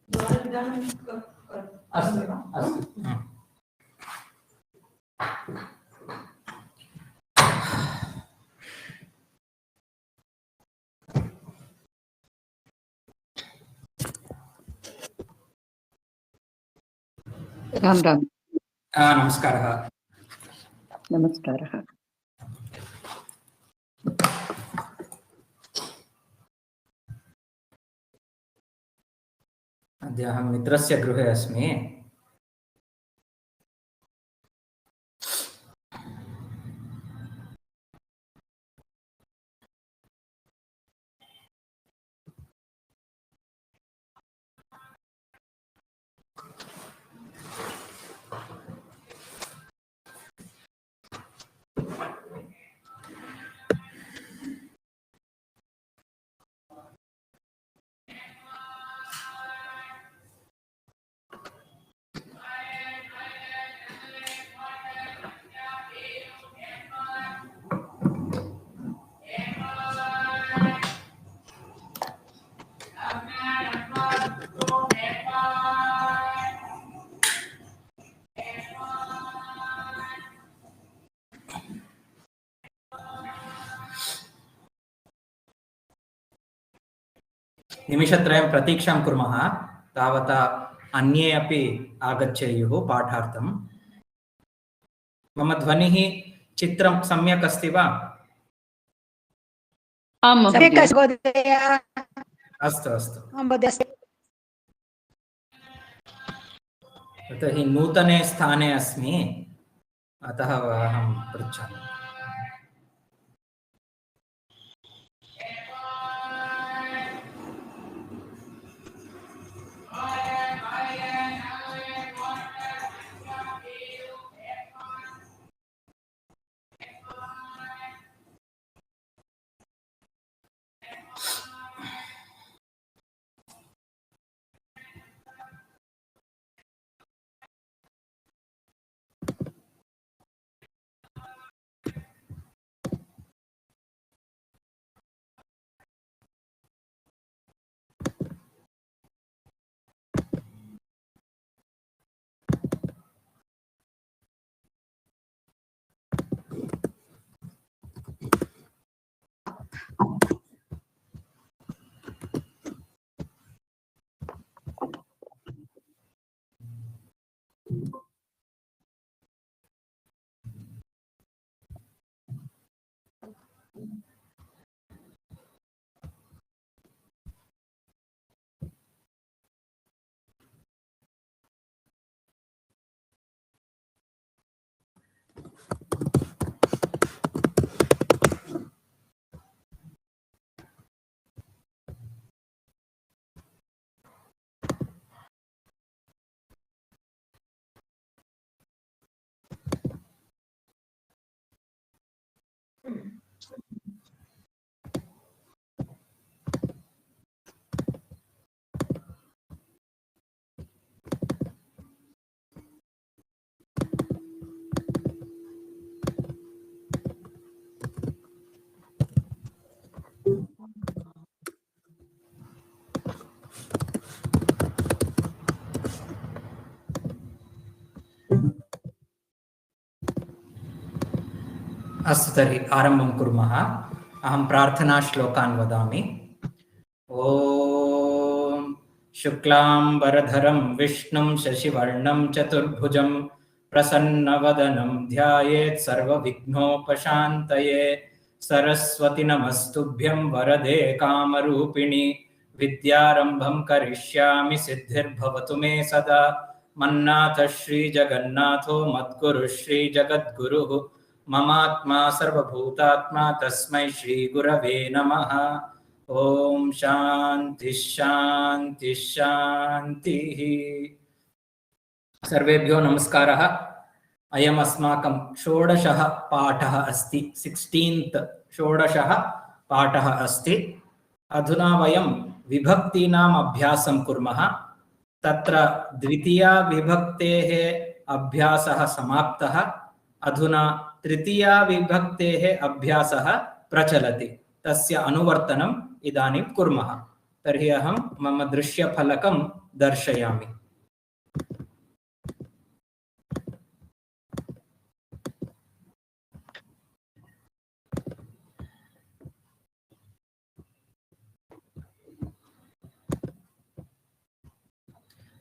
अस्तु अस्तु राम राम। नमस्कारः। नमस्कारः। अद्य अहं मित्रस्य गृहे अस्मि। निमिषत्रयं प्रतीक्षां कुर्मः, तावता अन्ये अपि आगच्छेयुः पाठार्थं। मम ध्वनिः चित्रं सम्यक् अस्ति वा? आम् महोदय। अस्तु अस्तु। यतोहि नूतने स्थाने अस्मि, अतः अहं पृच्छामि। अस्तु, तर्हि आरम्भं कुर्मः। अहं प्रार्थनाश्लोकान् वदामि। ॐ शुक्लाम्बरधरं विष्णुं शशिवर्णं चतुर्भुजं प्रसन्नवदनं ध्यायेत् सर्वविघ्नोपशान्तये। सरस्वती नमस्तुभ्यं वरदे कामरूपिणि, विद्यारम्भं करिष्यामि सिद्धिर्भवतु मे सदा। मन्नाथ श्रीजगन्नाथो मद्गुरुः श्रीजगद्गुरुः, ममात्मा सर्वभूतात्मा तस्मै श्रीगुरवे नमः। ओम शांति शांति शांतिः। सर्वेभ्यो नमस्कारः। अयम् अस्माकं षोडशः पाठः अस्ति, 16th षोडशः पाठः अस्ति। अधुना वयं विभक्तीनाम् अभ्यासं कुर्मः। तत्र द्वितीया विभक्तेः अभ्यासः समाप्तः। अधुना तृतीया विभक्तेः अभ्यासः प्रचलति। तस्य अनुवर्तनम् इदानीं कुर्मः। तर्हि अहं मम दृश्यफलकं दर्शयामि।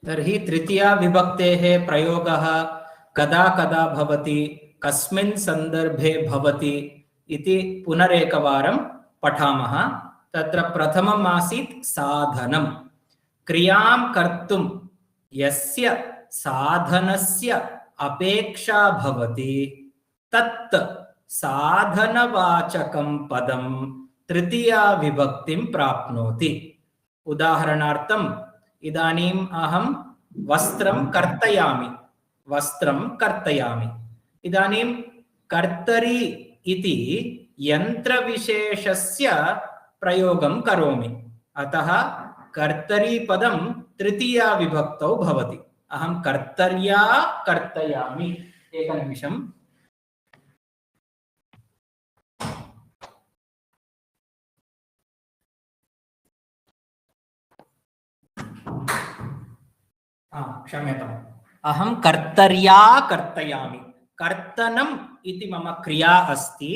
तर्हि तृतीया विभक्तेः प्रयोगः कदा कदा भवति, कस्मिन् सन्दर्भे भवति इति पुनरेकवारं पठामः। तत्र प्रथमम् आसीत् साधनं। क्रियां कर्तुं यस्य साधनस्य अपेक्षा भवति तत् साधनवाचकं पदं तृतीया विभक्तिं प्राप्नोति। उदाहरणार्थम् इदानीम् अहं वस्त्रं कर्तयामि। इदानीं कर्तरी इति यन्त्रविशेषस्य प्रयोगं करोमि, अतः कर्तरी पदं तृतीया विभक्तौ भवति। अहं कर्तर्या कर्तयामि। एकनिमिषम्। क्षम्यताम्। अहं कर्तर्या कर्तयामि। कर्तनम् इति मम क्रिया अस्ति।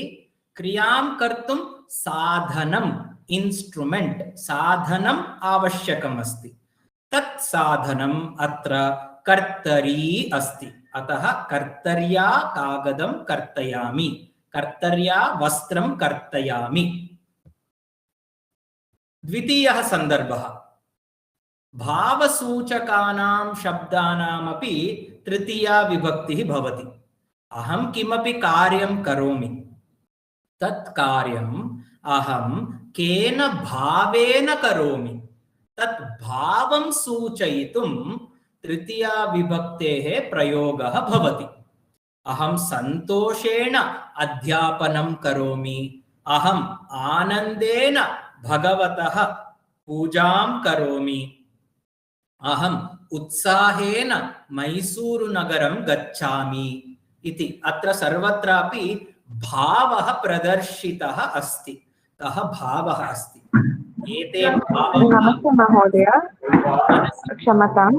क्रियां कर्तुं साधनम्, इन्स्ट्रुमेण्ट्, साधनम् आवश्यकम् अस्ति। तत् साधनम् अत्र कर्तरी अस्ति। अतः कर्तर्या कागदं कर्तयामि, कर्तर्या वस्त्रं कर्तयामि। द्वितीयः सन्दर्भः, भावसूचकानां शब्दानामपि तृतीया विभक्तिः भवति। अहं किमपि कार्यं करोमि, तत् कार्यम् अहं केन भावेन करोमि, तत् भावं सूचयितुं तृतीया विभक्तेः प्रयोगः भवति। अहं सन्तोषेण अध्यापनं करोमि, अहम् आनन्देन भगवतः पूजां करोमि, अहम् उत्साहेन मैसूरुनगरं गच्छामि इति। अत्र सर्वत्रापि भावः प्रदर्शितः अस्ति। कः भावः अस्ति? एते भावः। नमस्ते महोदय, क्षम्यतां।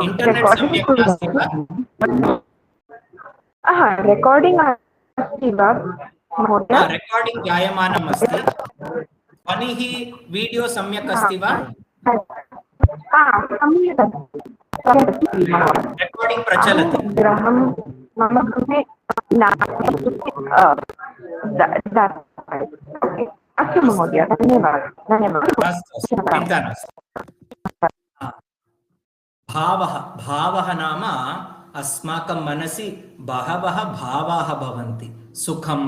इंटरनेट् सम्यक् नास्ति वा? रेकार्डिङ्ग् अस्ति वा महोदय? रेकार्डिङ्ग् जायमानम् अस्ति। ध्वनिः वीडियो सम्यक् अस्ति वा? रेकार्डिङ्ग् प्रचलति। गृहं मम गृहे अस्तु महोदय, धन्यवादः। चिन्ता नास्ति। भावः नाम अस्माकं मनसि बहवः भावाः भवन्ति। सुखं,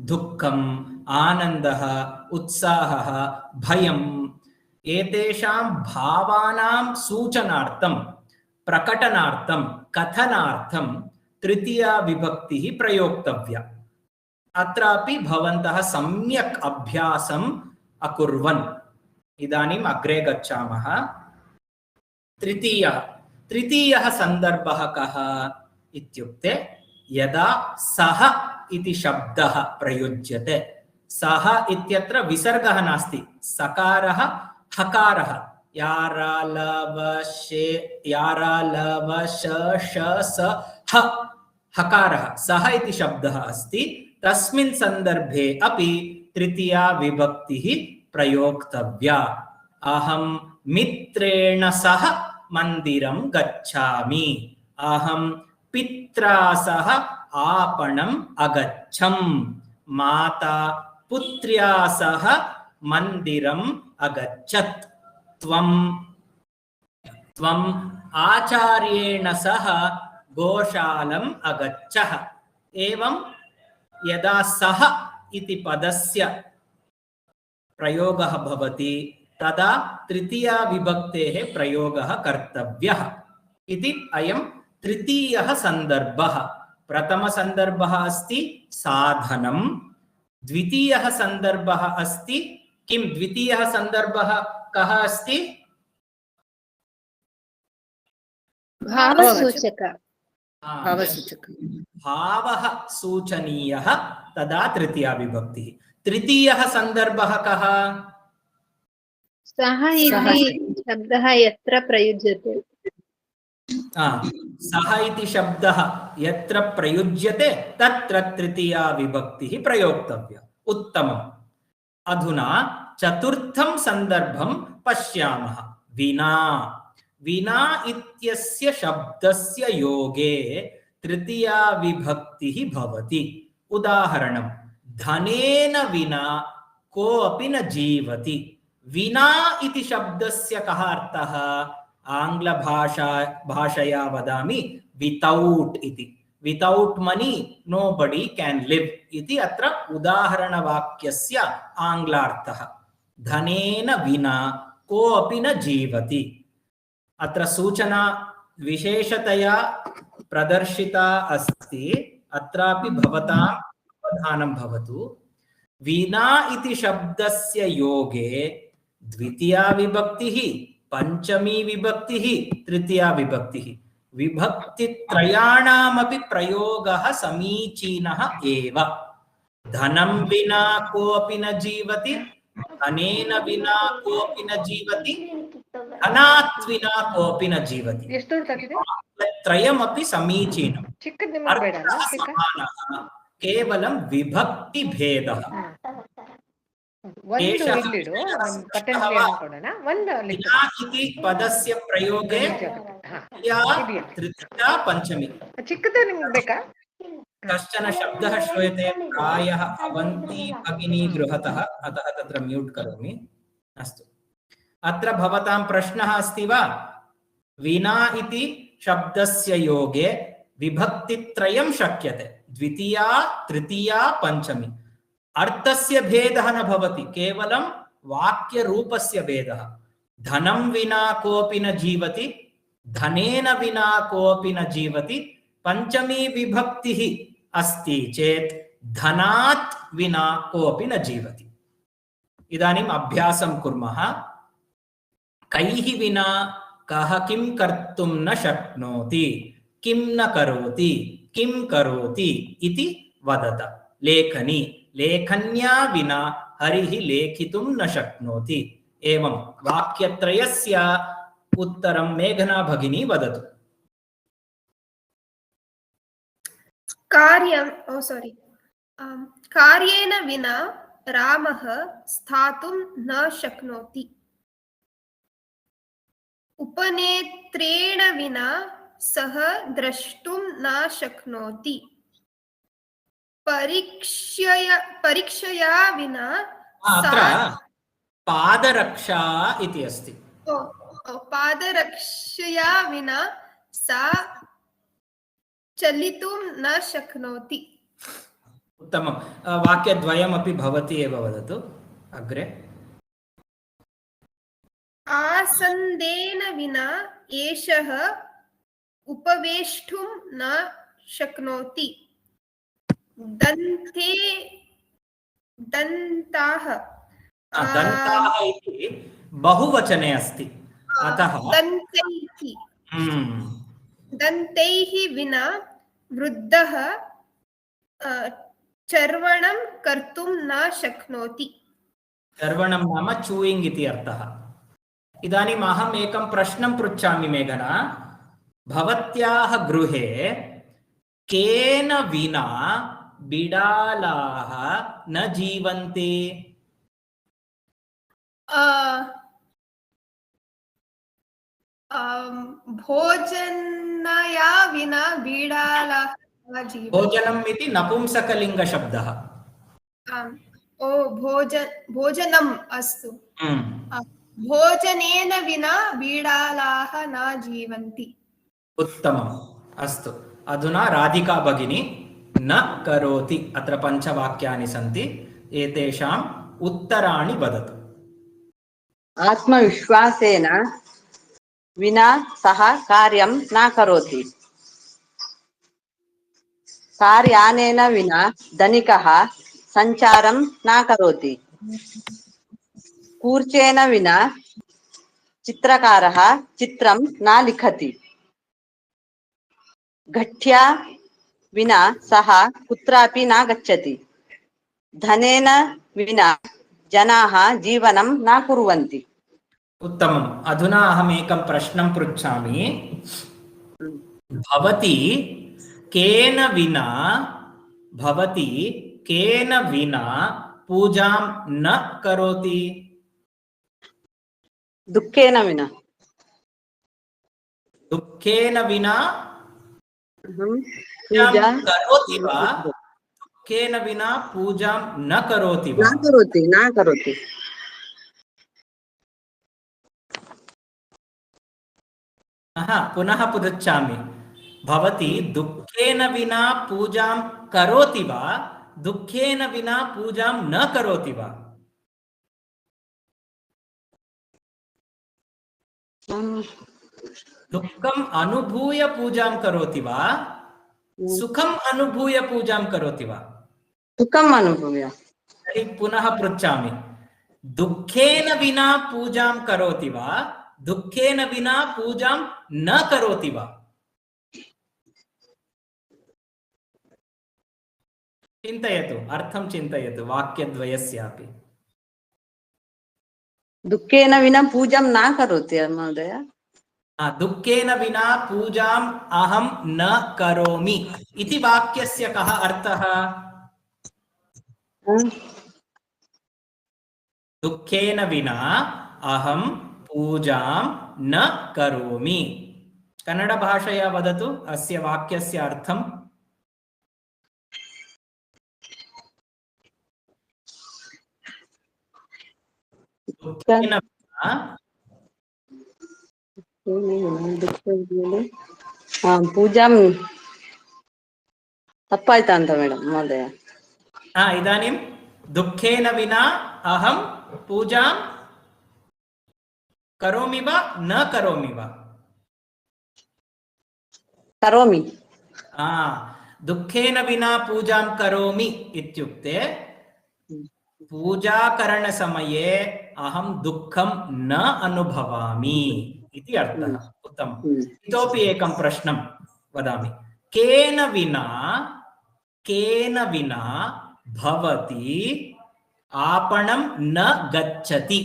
दुःखम्, आनन्दः, उत्साहः, भयम्। एतेषां भावानां सूचनार्थं, प्रकटनार्थं, कथनार्थं तृतीया विभक्तिः प्रयोक्तव्या। अत्रापि भवन्तः सम्यक् अभ्यासम् अकुर्वन्। इदानीम् अग्रे गच्छामः। तृतीयः सन्दर्भः कः इत्युक्ते यदा सः इति शब्दः प्रयुज्यते। सः इत्यत्र विसर्गः नास्ति, सकारः हकारः, हकारः, सः इति शब्दः अस्ति। तस्मिन् सन्दर्भे अपि तृतीया विभक्तिः प्रयोक्तव्या। अहं मित्रेण सह मन्दिरं गच्छामि, अहं पित्रा सह आपणम् अगच्छम्, माता पुत्र्या सह मन्दिरम् अगच्छत्, त्वम् आचार्येण सह गोशालम् अगच्छः। एवं यदा सः इति पदस्य प्रयोगः भवति तदा तृतीया विभक्तेः प्रयोगः कर्तव्यः इति अयं तृतीयः सन्दर्भः। प्रथमसन्दर्भः अस्ति साधनं, द्वितीयः सन्दर्भः अस्ति किं? द्वितीयः सन्दर्भः कः अस्ति? भावसूचक। भावसूचकं भावः सूचनीयः तदा तृतीया विभक्तिः। तृतीयः सन्दर्भः कः? सः इति शब्दः यत्र प्रयुज्यते। सः इति शब्दः यत्र प्रयुज्यते तत्र तृतीया विभक्तिः प्रयोक्तव्या। उत्तमम्। अधुना चतुर्थं सन्दर्भं पश्यामः। विना। विना इत्यस्य शब्दस्य योगे तृतीया विभक्तिः भवति। उदाहरणं धनेन विना कोऽपि न जीवति। विना इति शब्दस्य कः अर्थः? आङ्ग्लभाषया वदामि वितौट् इति। Without money nobody can live इति अत्र उदाहरणवाक्यस्य आङ्ग्लार्थः। धनेन विना कोऽपि न जीवति। अत्र सूचना विशेषतया प्रदर्शिता अस्ति। अत्रापि भवताम् अवधानं भवतु। विना इति शब्दस्य योगे द्वितीया विभक्तिः, पंचमी विभक्तिः, तृतीया विभक्तिः, विभक्तित्रयाणामपि प्रयोगः समीचीनः एव। धनं विना कोऽपि न जीवति, धनेन विना कोऽपि न जीवति, धनात् विना कोऽपि न जीवति। त्रयमपि समीचीनम्। अर्थः समानः, केवलं विभक्तिभेदः। इति पदस्य प्रयोगे तृतीया पंचमी कश्चन शब्दः श्रूयते, प्रायः अवन्ती भगिनी गृहतः, अतः तत्र म्यूट् करोमि। अस्तु, अत्र भवतां प्रश्नः अस्ति वा? विना इति शब्दस्य योगे विभक्तित्रयं शक्यते, द्वितीया, तृतीया, पंचमी। अर्थस्य भेदः न भवति, केवलं वाक्यरूपस्य भेदः। धनं विना कोऽपि न जीवति, धनेन विना कोऽपि न जीवति। पंचमी विभक्तिः अस्ति चेत् धनात् विना कोऽपि न जीवति। इदानीम् अभ्यासं कुर्मः। कैः विना कः किं कर्तुं न शक्नोति, किं न करोति, किं करोति इति वदत। लेखनी, लेखन्या विना हरिः लेखितुं न शक्नोति। एवं वाक्यत्रयस्य उत्तरं मेघना भगिनी वदतु। कार्येन विना रामः स्थातुं न शक्नोति। उपनेत्रेण विना सः द्रष्टुं न शक्नोति। परीक्षया विना अत्र पादरक्षा इति अस्ति। पादरक्षया विना सा चलितुं न शक्नोति। उत्तमं। वाक्यद्वयमपि भवती एव वदतु अग्रे। आसन्देन विना एषः उपवेष्टुं न शक्नोति। दन्ताः इति बहुवचने अस्ति, अतः दन्तैः विना वृद्धः चर्वणं कर्तुं न शक्नोति। चर्वणं नाम चूयिङ्ग् इति अर्थः। इदानीम् अहम् एकं प्रश्नं पृच्छामि मेघना। भवत्याः गृहे केन विना बिडालाः न जीवन्ति? भोजनया विना बिडालाः न जीवन्ति। भोजनम् इति नपुंसकलिङ्गशब्दः। भोजनम् अस्तु। भोजनेन विना बिडालाः न जीवन्ति। उत्तमम्। अस्तु, अधुना राधिका भगिनी न करोति, अत्र पञ्चवाक्यानि सन्ति, एतेषाम् उत्तराणि वदतु। आत्मविश्वासेन विना सः कार्यं न करोति। कार्यानेन विना धनिकः सञ्चारं न करोति। कूर्चेन विना चित्रकारः चित्रं न लिखति। घट्या विना सः कुत्रापि न गच्छति। धनेन विना जनाः जीवनं न कुर्वन्ति। उत्तमम्। अधुना अहम् एकं प्रश्नं पृच्छामि। भवती केन विना पूजां न करोति? दुःखेन विना। दुःखेन विना पूजा करोति वा? दुःखेन विना पूजां न करोति वा? न करोति। पुनः पृच्छामि। भवती दुःखेन विना पूजां करोति वा? दुःखेन विना पूजां न करोति वा? दुःखम् अनुभूय पूजां करोति वा? सुखम् अनुभूय पूजां करोति वा? सुखम् अनुभूय। तर्हि पुनः पृच्छामि। दुःखेन विना पूजां करोति वा? दुःखेन विना पूजां न करोति वा? चिन्तयतु, अर्थं चिन्तयतु वाक्यद्वयस्यापि। दुःखेन विना पूजां न करोति महोदय। दुःखेन विना पूजाम् अहं न करोमि इति वाक्यस्य कः अर्थः? दुःखेन विना अहं पूजां न करोमि। कन्नड भाषया वदतु अस्य वाक्यस्य अर्थम्। दुःखेन विना पूजां तप्पायिता ಅಂತ ಮೇಡಂ ಮಹೋದಯ। इदानीं दुःखेन विना अहं पूजां करोमि वा न करोमि वा? करोमि। दुःखेन विना पूजां करोमि इत्युक्ते पूजाकरणसमये अहं दुःखं न अनुभवामि इति अर्थः। उत्तमम्। इतोपि एकं प्रश्नं वदामि। केन विना भवती आपणं न गच्छति?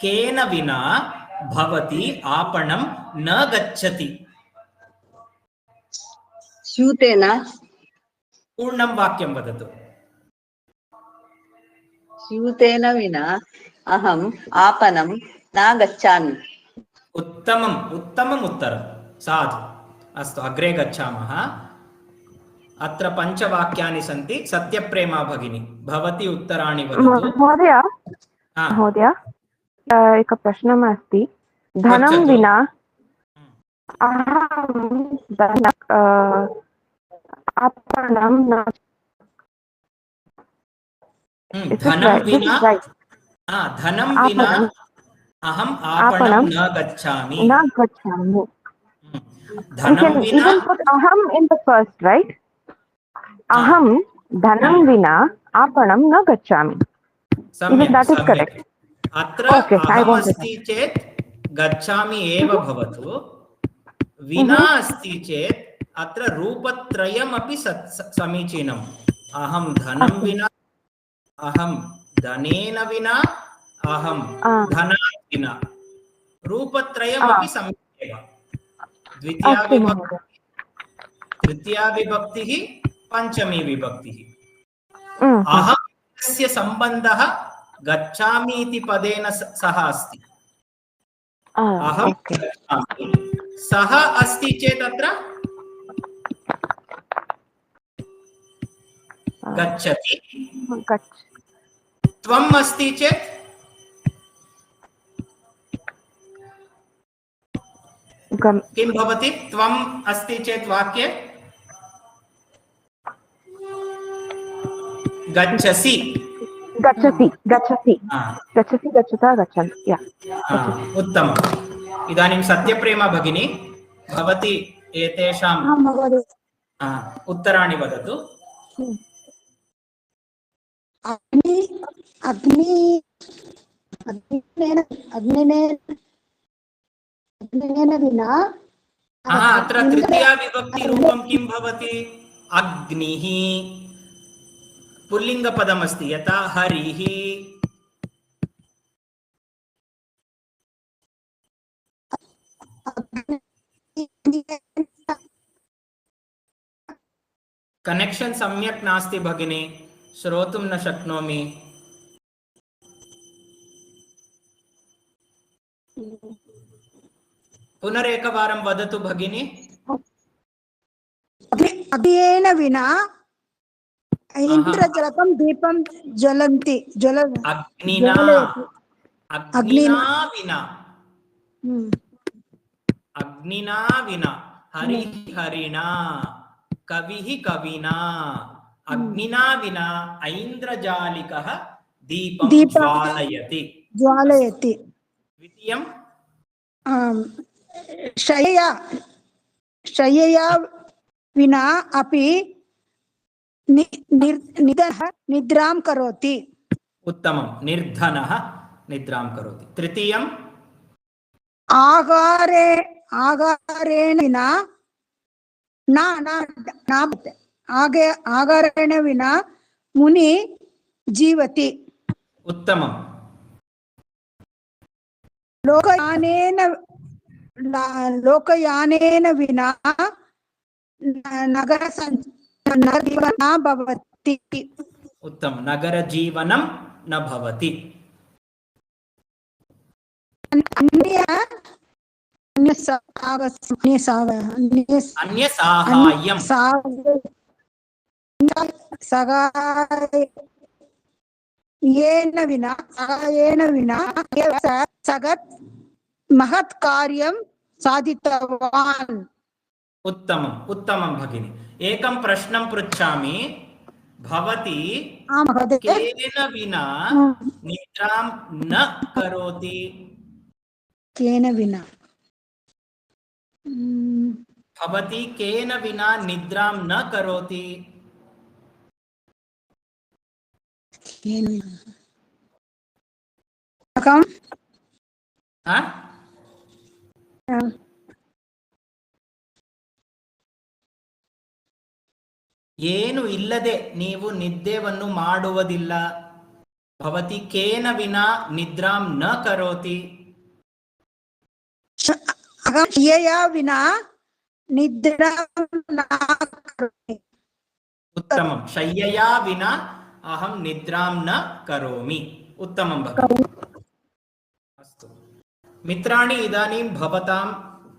केन विना भवती आपणं न गच्छति? स्यूतेन। पूर्णं वाक्यं वदतु। स्यूतेन विना अहम् आपणं न गच्छामि। उत्तमम् उत्तरं। साधु। अस्तु, अग्रे गच्छामः। अत्र पञ्चवाक्यानि सन्ति। सत्यप्रेमा भगिनी, भवती उत्तराणि वदतु। महोदय एकः प्रश्नः अस्ति। धनं विना अहं आपणं न धनं विना अहम् आपणं न गच्छामि। धनं विना अहं in the first, right? अहं धनं विना आपणं न गच्छामि। That is correct. अत्र अहमस्ति चेत् गच्छामि एव भवतु। विना अस्ति चेत् अत्र रूपत्रयमपि समीचीनम्। अहं धनं विना, अहं धनेन विना, अहं धनात् विना, रूपत्रयमपि सम्यक् एव। तृतीया विभक्तिः, पञ्चमी विभक्तिः। अहस्य सम्बन्धः गच्छामि इति पदेन सह अस्ति। अहं गच्छामि, सः अस्ति चेत् अत्र गच्छति। त्वम् अस्ति चेत् किं भवति? त्वम् अस्ति चेत् वाक्ये गच्छसि। गच्छता गच्छन्ति। उत्तमम्। इदानीं सत्यप्रेमा भगिनी, भवती एतेषां उत्तराणि वदतु। अग्निनेन विना अत्र तृतीया विभक्ति रूपं किं भवति? अग्निः। पुल्लिङ्गपदमस्ति यथा हरिः, कनेक्षन् सम्यक् नास्ति भगिनी, श्रोतुं न शक्नोमि। पुनरेकवारं वदतु भगिनी। अग्निना विना इन्द्रजलकं दीपं ज्वलन्ति अग्निना विना, अग्निना विना, हरिः हरिणा, कविः कविना, अग्निना विना ऐन्द्रजालिकः दीपं ज्वालयति। द्वितीयं शय्या विना अपि निद्रां करोति। उत्तमं, निर्धनः निद्रां करोति। तृतीयम् आहारेण विना आहारेण विना मुनि जीवति। उत्तमं। लोकयानेन विना नगरजीवनं न भवति। उत्तमं, नगरजीवनं न भवति। अन्यसाहाय्यं सहायेन विना सगत् महत् कार्यं साधितवान्। उत्तमम्, उत्तमं भगिनी। एकं प्रश्नं पृच्छामि। भवती केन विना निद्रां न करोति? केन विना? भवती केन विना निद्रां न करोति? ಏನು ಇಲ್ಲದೆ ನೀವು ನಿದ್ದೆಯನ್ನು ಮಾಡುವುದಿಲ್ಲ. ಭವತಿ ಕೇನ ವಿನಾ ನಿದ್ರಾಂ ನ ಕರೋತಿ? ಶಯ್ಯಯಾ ವಿನಾ ನಿದ್ರಾಂ ನ ಕರೋಮಿ. उत्तमं, शय्यया विना अहं निद्रां न करोमि। उत्तमं भगिनी। अस्तु मित्राणि, इदानीं भवतां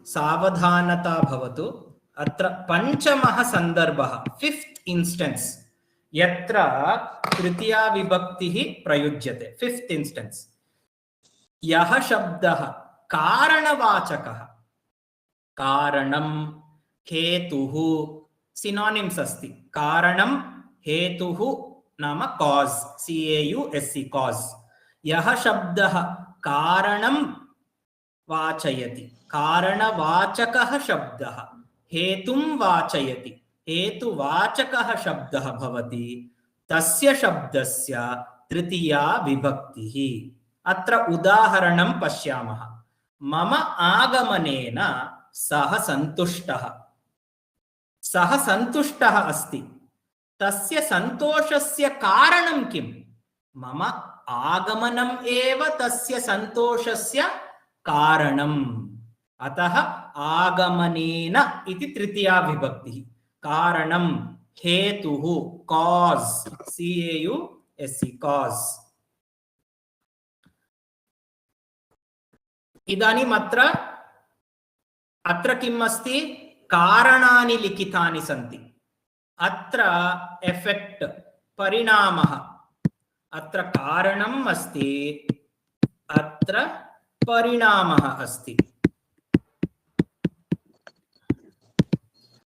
सावधानता भवतु। अत्र पंचमः सन्दर्भः, फिफ्थ इंस्टेंस, यत्र तृतीया विभक्तिः प्रयुज्यते। फिफ्थ इंस्टेंस, यः शब्दः कारणवाचकः, कारणं हेतुः सिनोनिम्स अस्ति। कारणं हेतुः नाम कॉज, CAUSE कॉज। यः शब्दः कारणं वाचयति, कारणवाचकः शब्दः हेतुं वाचयति, हेतुवाचकः शब्दः भवति, तस्य शब्दस्य तृतीया विभक्तिः। अत्र उदाहरणं पश्यामः। मम आगमनेन सः सन्तुष्टः। सः सन्तुष्टः अस्ति। तस्य सन्तोषस्य कारणं किम्? मम आगमनम् एव तस्य सन्तोषस्य कारणम्। अतः आगमनेन इति तृतीया विभक्तिः। कारणं, हेतुः, cause, CAUSE cause। इदानीम् अत्र किम् अस्ति? कारणानि लिखितानि सन्ति। अत्र एफेक्ट, परिणामः। अत्र कारणम् अस्ति, अत्र परिणामः अस्ति।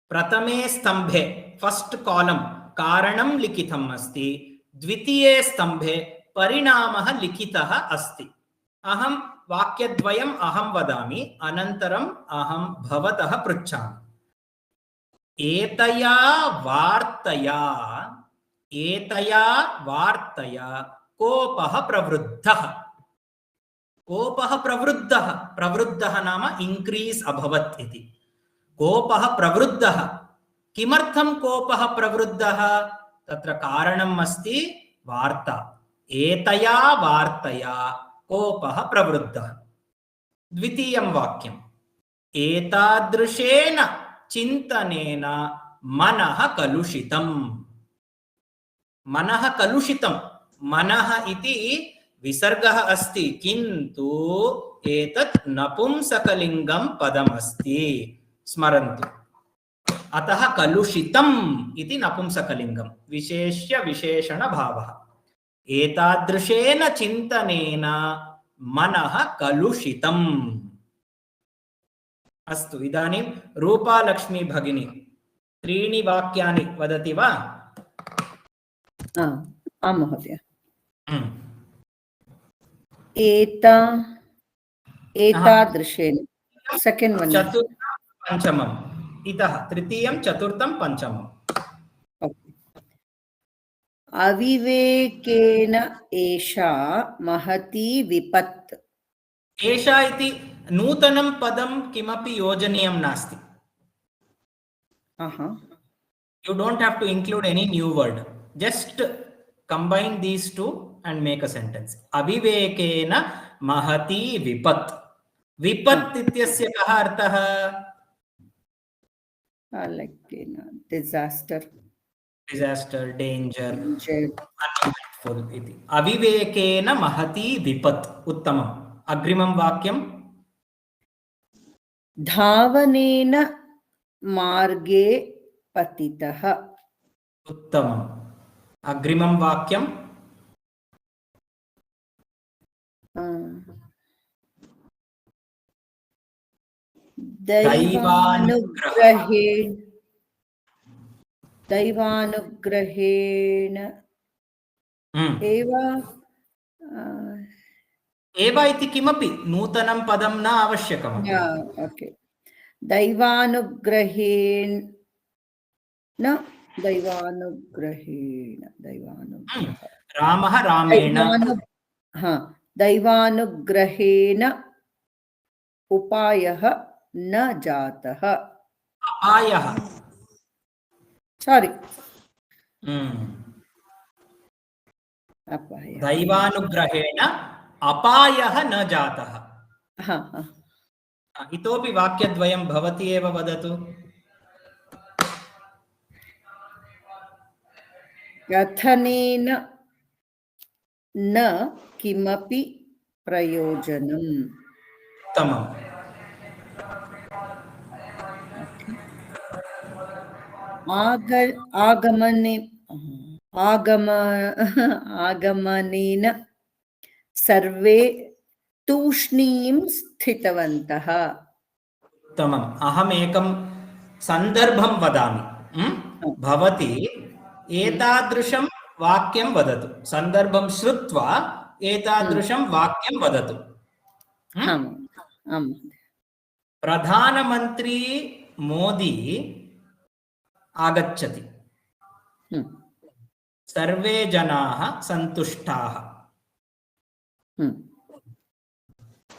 प्रथमे स्तंभे, फर्स्ट कॉलम, कारणं लिखितम् अस्ति। द्वितीये स्तंभे परिणामः लिखितः अस्ति। अहं वाक्यद्वयम् अहं वदामि, अनन्तरम् अहं भवतः पृच्छामि। एतया वार्तया कोपः प्रवृद्धः। कोपः प्रवृद्धः, प्रवृद्धः नाम इंक्रीज अभवत् इति। कोपः प्रवृद्धः, किमर्थं कोपः प्रवृद्धः? तत्र कारणम् अस्ति वार्ता। एतया वार्तया कोपः प्रवृद्धः। द्वितीयं वाक्यम्, एतादृशेन चिन्तनेन मनः कलुषितम्। मनः कलुषितं, मनः इति विसर्गः अस्ति, किन्तु एतत् नपुंसकलिङ्गं पदमस्ति, स्मरन्तु। अतः कलुषितम् इति नपुंसकलिङ्गं, विशेष्य विशेषणभावः। एतादृशेन चिन्तनेन मनः कलुषितम्। अस्तु, इदानीं रूपालक्ष्मी भगिनी 3 वाक्यानि वदति वा? आं महोदय। एतादृशेन सेकेंड वन, चतुर्थं पञ्चमम्, इतः तृतीयं चतुर्थं पञ्चमम्। अविवेकेन एषा महती विपत्। एषा इति नूतनं पदं किमपि योजनीयं नास्ति। You don't have to include any new word. Just combine these two and make a sentence. अविवेकेन महती विपत्। विपत् इत्यस्य कः अर्थः? डिजास्टर, डेंजर, अनइवेंटफुल इति। अविवेकेन महती विपत्। उत्तमम्। अग्रिमं वाक्यं, धावनेन मार्गे पतितः। उत्तमम्। अग्रिमं वाक्यं, दैवानुग्रहेण एव इति किमपि नूतनं पदं न आवश्यकम्। ओके, दैवानुग्रहेण रामः रामेण, दैवानुग्रहेण उपायः न जातः। अपायः, सॉरी, दैवानुग्रहेण अपायः न जातः। इतोपि वाक्यद्वयं भवती एव वदतु। कथनेन न किमपि प्रयोजनम्। उत्तमम्। आगमनेन सर्वे तूष्णीं स्थितवन्तः। उत्तमम्। अहम् एकं सन्दर्भं वदामि। भवती एतादृशं वाक्यं वदतु। सन्दर्भं श्रुत्वा एतादृशं वाक्यं वदतु। प्रधानमन्त्री मोदी आगच्छति, सर्वे जनाः सन्तुष्टाः।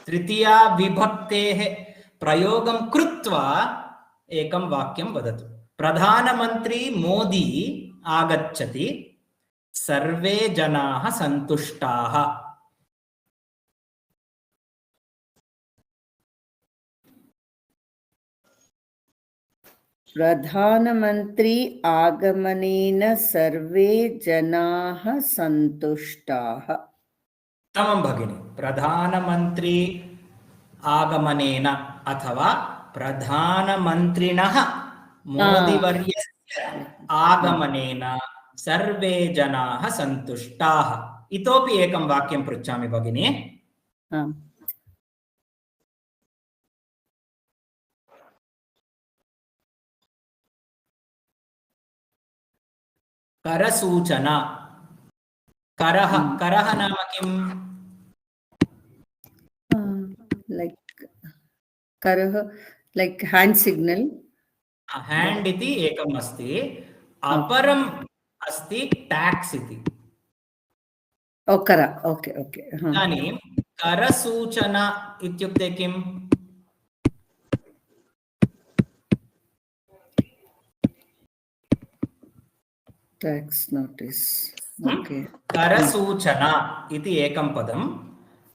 तृतीया विभक्तेः प्रयोगं कृत्वा एकं वाक्यं वदतु। प्रधानमन्त्री मोदी आगच्छति, सर्वे जनाः सन्तुष्टाः। प्रधानमन्त्री आगमनेन सर्वे जनाः सन्तुष्टाः। उत्तमं भगिनी। प्रधानमन्त्री आगमनेन अथवा प्रधानमन्त्रिणः मोदीवर्यस्य आगमनेन सर्वे जनाः सन्तुष्टाः। इतोपि एकं वाक्यं पृच्छामि भगिनी। करसूचना। करः, करः नाम किम्? करः लाइक हैंड सिग्नल। हैंड इति एकम् अस्ति, अपरम् अस्ति टैक्स इति। कर, ओके ओके। इदानीं करसूचना इत्युक्ते किम्? tax notice. Okay. करसूचना इति एकं पदं।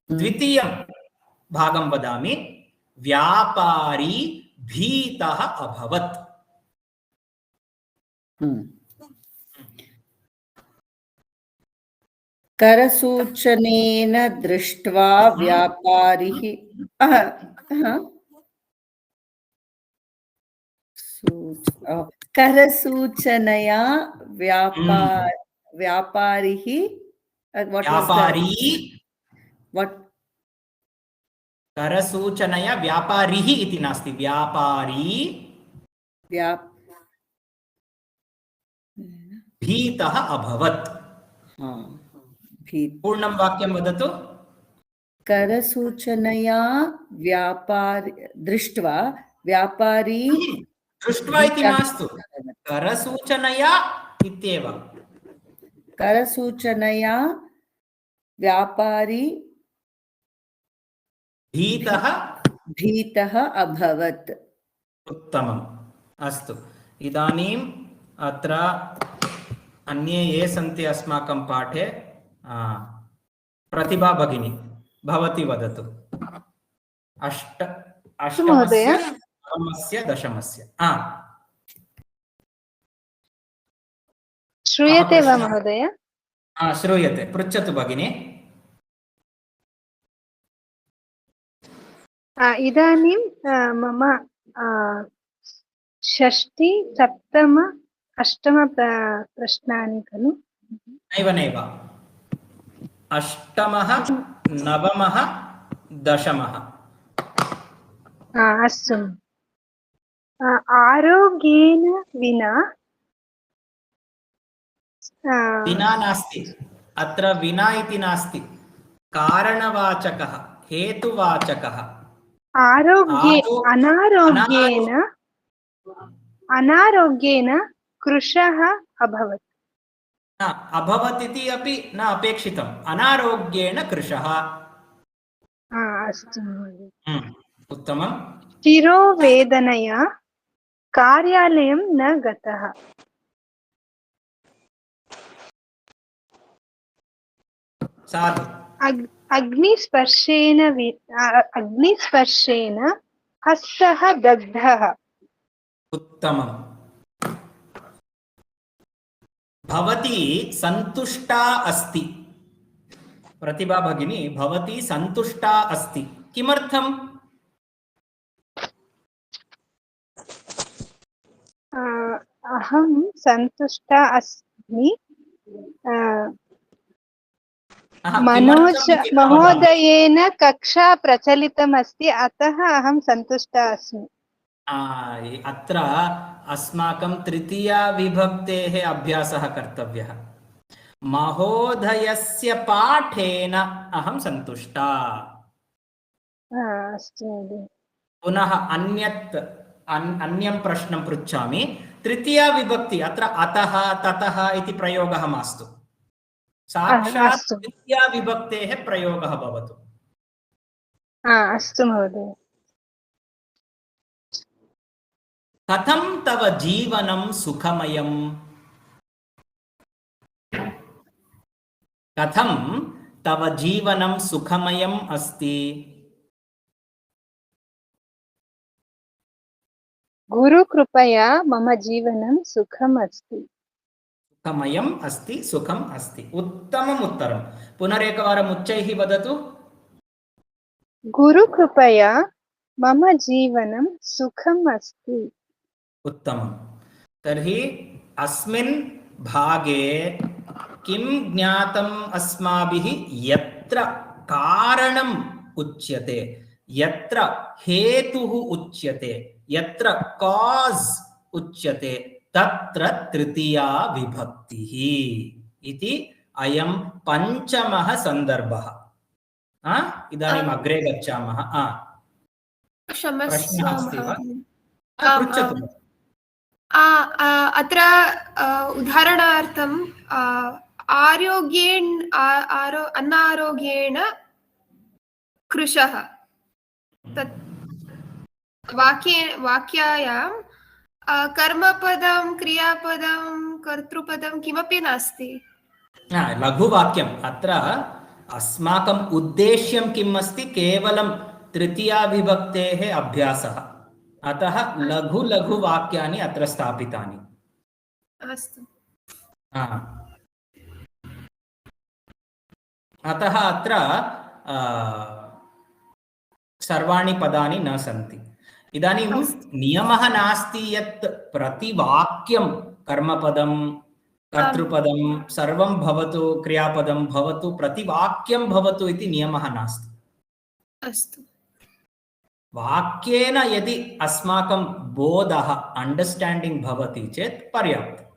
द्वितीयं भागं वदामि। व्यापारी भीतः अभवत्। करसूचनेन दृष्ट्वा व्यापारिः करसूचनया व्यापारिः करसूचनया व्यापारिः इति नास्ति, व्यापारी भीतः अभवत्। पूर्णं वाक्यं वदतु। करसूचनया दृष्ट्वा व्यापारी दृष्ट्वा इति मास्तु, करसूचनया इत्येव। करसूचनया व्यापारी भीतः अभवत्। उत्तमम्। अस्तु, इदानीम् अत्र अन्ये ये सन्ति अस्माकं पाठे, प्रतिभा भगिनी भवती वदतु। अष्टमस्य नवमस्य दशमस्य। श्रूयते वा महोदय? श्रूयते, पृच्छतु भगिनी। इदानीं मम षष्टि सप्तम अष्टम प्रश्नानि खलु? नैव अष्टमः नवमः दशमः। अस्तु। आरोग्येन विना नास्ति, अत्र विना इति नास्ति, कारणवाचकः, हेतुवाचकः। अनारोग्येन कृशः अभवत्। अभवत् इति अपि न अपेक्षितम्, अनारोग्येण कृशः। अस्तु महोदय। उत्तमम्। शिरोवेदनया कार्यालयं न गतः। साधु। अग्निस्पर्शेन हस्तः दग्धः। उत्तमम्। भवती सन्तुष्टा अस्ति। प्रतिभा भगिनी, भवती सन्तुष्टा अस्ति। किमर्थम्? अहं सन्तुष्टा अस्मि। मनोज महोदयेन कक्षा प्रचलितमस्ति, अतः अहं सन्तुष्टा अस्मि। अत्र अस्माकं तृतीया विभक्तेः अभ्यासः कर्तव्यः। महोदयस्य पाठेन अहं सन्तुष्टा। पुनः अन्यं प्रश्नं पृच्छामि। तृतीया विभक्ति, अत्र अतः ततः इति प्रयोगः मास्तु, साक्षात् तृतीया विभक्तेः प्रयोगः भवतु। अस्तु महोदय। कथं तव जीवनं सुखमयम्? कथं तव जीवनं सुखमयम् अस्ति? गुरुकृपया मम जीवनं सुखम् अस्ति। सुखमयम् अस्ति, सुखम् अस्ति। उत्तमम् उत्तरं। पुनरेकवारम् उच्चैः वदतु। गुरुकृपया मम जीवनं सुखम् अस्ति। उत्तमम्। तर्हि अस्मिन् भागे किं ज्ञातम् अस्माभिः? यत्र कारणम् उच्यते, यत्र हेतुः उच्यते, यत्र कास् उच्यते, तत्र तृतीया विभक्तिः इति अयं पञ्चमः सन्दर्भः। इदानीम् अग्रे गच्छामः। प्रश्नः अस्ति वा? पृच्छतु। अत्र उदाहरणार्थं अनारोग्येण कृशः तत् वाक्यायां कर्मपदं क्रियापदं कर्तृपदं किमपि नास्ति। लघुवाक्यम् अत्र अस्माकम् उद्देश्यं किम् अस्ति केवलं तृतीया विभक्तेः अभ्यासः अतः लघु लघु वाक्यानि अत्र स्थापितानि। अस्तु। अतः अत्र सर्वाणि पदानि न सन्ति। इदानीं नियमः नास्ति यत् प्रतिवाक्यं कर्मपदं कर्तृपदं सर्वं भवतु क्रियापदं भवतु प्रतिवाक्यं भवतु इति नियमः नास्ति। अस्तु। वाक्येन यदि अस्माकं बोधः अंडर्स्टैंडिंग भवति चेत् पर्याप्तम्।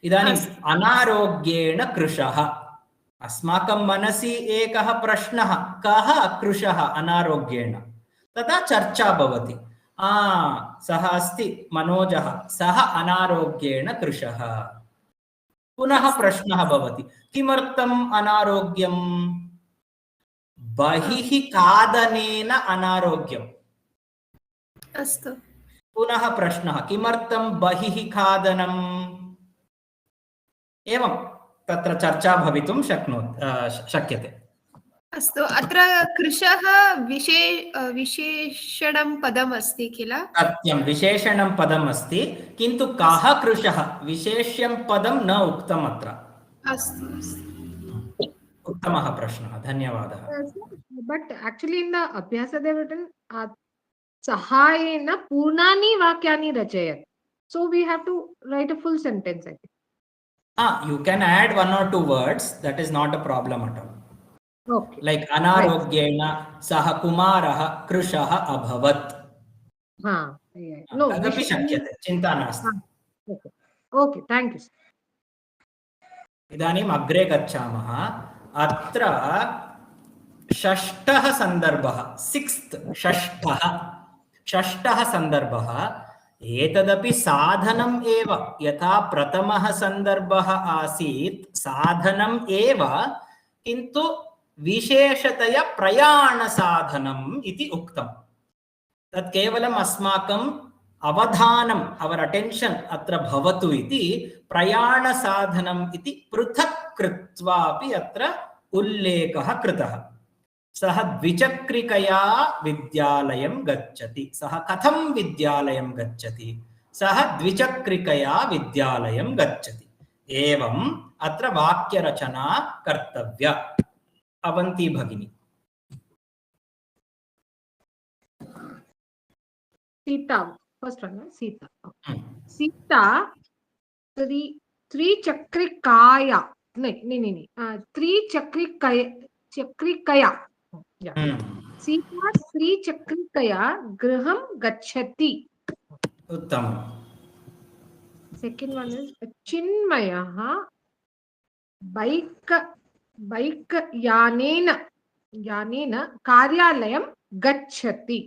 इदानीम् अनारोग्येण कृशः अस्माकं मनसि एकः प्रश्नः कः कृशः अनारोग्येण तदा चर्चा भवति। सः अस्ति मनोजः सः अनारोग्येण कृशः। पुनः प्रश्नः भवति किमर्थम् अनारोग्यम् बहिः खादनेन अनारोग्यम्। अस्तु। पुनः प्रश्नः किमर्थं बहिः खादनम् एवं तत्र चर्चा भवितुं शक्यते। अस्तु। अत्र कृशः विशेषणं पदम् अस्ति किल? सत्यं विशेषणं पदम् अस्ति किन्तु कः कृशः विशेष्यं पदं न उक्तम् अत्र। अस्तु। उत्तमः प्रश्नः धन्यवादः। But actually in the Abhyasa they have written Sahayena Purnani Vakyani Rachayat. So we have to write a full sentence, I think. You can add one or two words. That is not a problem at all. Okay. Like Anarogyena Saha Kumaraha Krushaha Abhavat. Yeah. No. Tadapi shakyate. Chinta nasti. Okay. Okay. Thank you. इदानीम् अग्रे गच्छामः। अत्र षष्ठः सन्दर्भः षष्ठः सन्दर्भः एतदपि साधनम् एव यथा प्रथमः सन्दर्भः आसीत् साधनम् एव किन्तु विशेषतया प्रयाणसाधनम् इति उक्तम्। तत् केवलम् अस्माकम् अवधानम् अवर अटेन्शन अत्र भवतु इति प्रयाणसाधनम् इति पृथक् कृत्वा अपि अत्र उल्लेखः कृतः। सः द्विचक्रिकया विद्यालयं गच्छति। सः कथं विद्यालयं गच्छति? सः द्विचक्रिकया विद्यालयं गच्छति। एवम् अत्र वाक्यरचना कर्तव्या। अवन्ती भगिनी। Sita first one, Sita. Sita त्रिचक्रिकाया त्रिचक्रिकया Sita त्रिचक्रिकया गृहं गच्छति। उत्तमम्। Second one is चिन्मयः बैक् यानेन कार्यालयं गच्छति।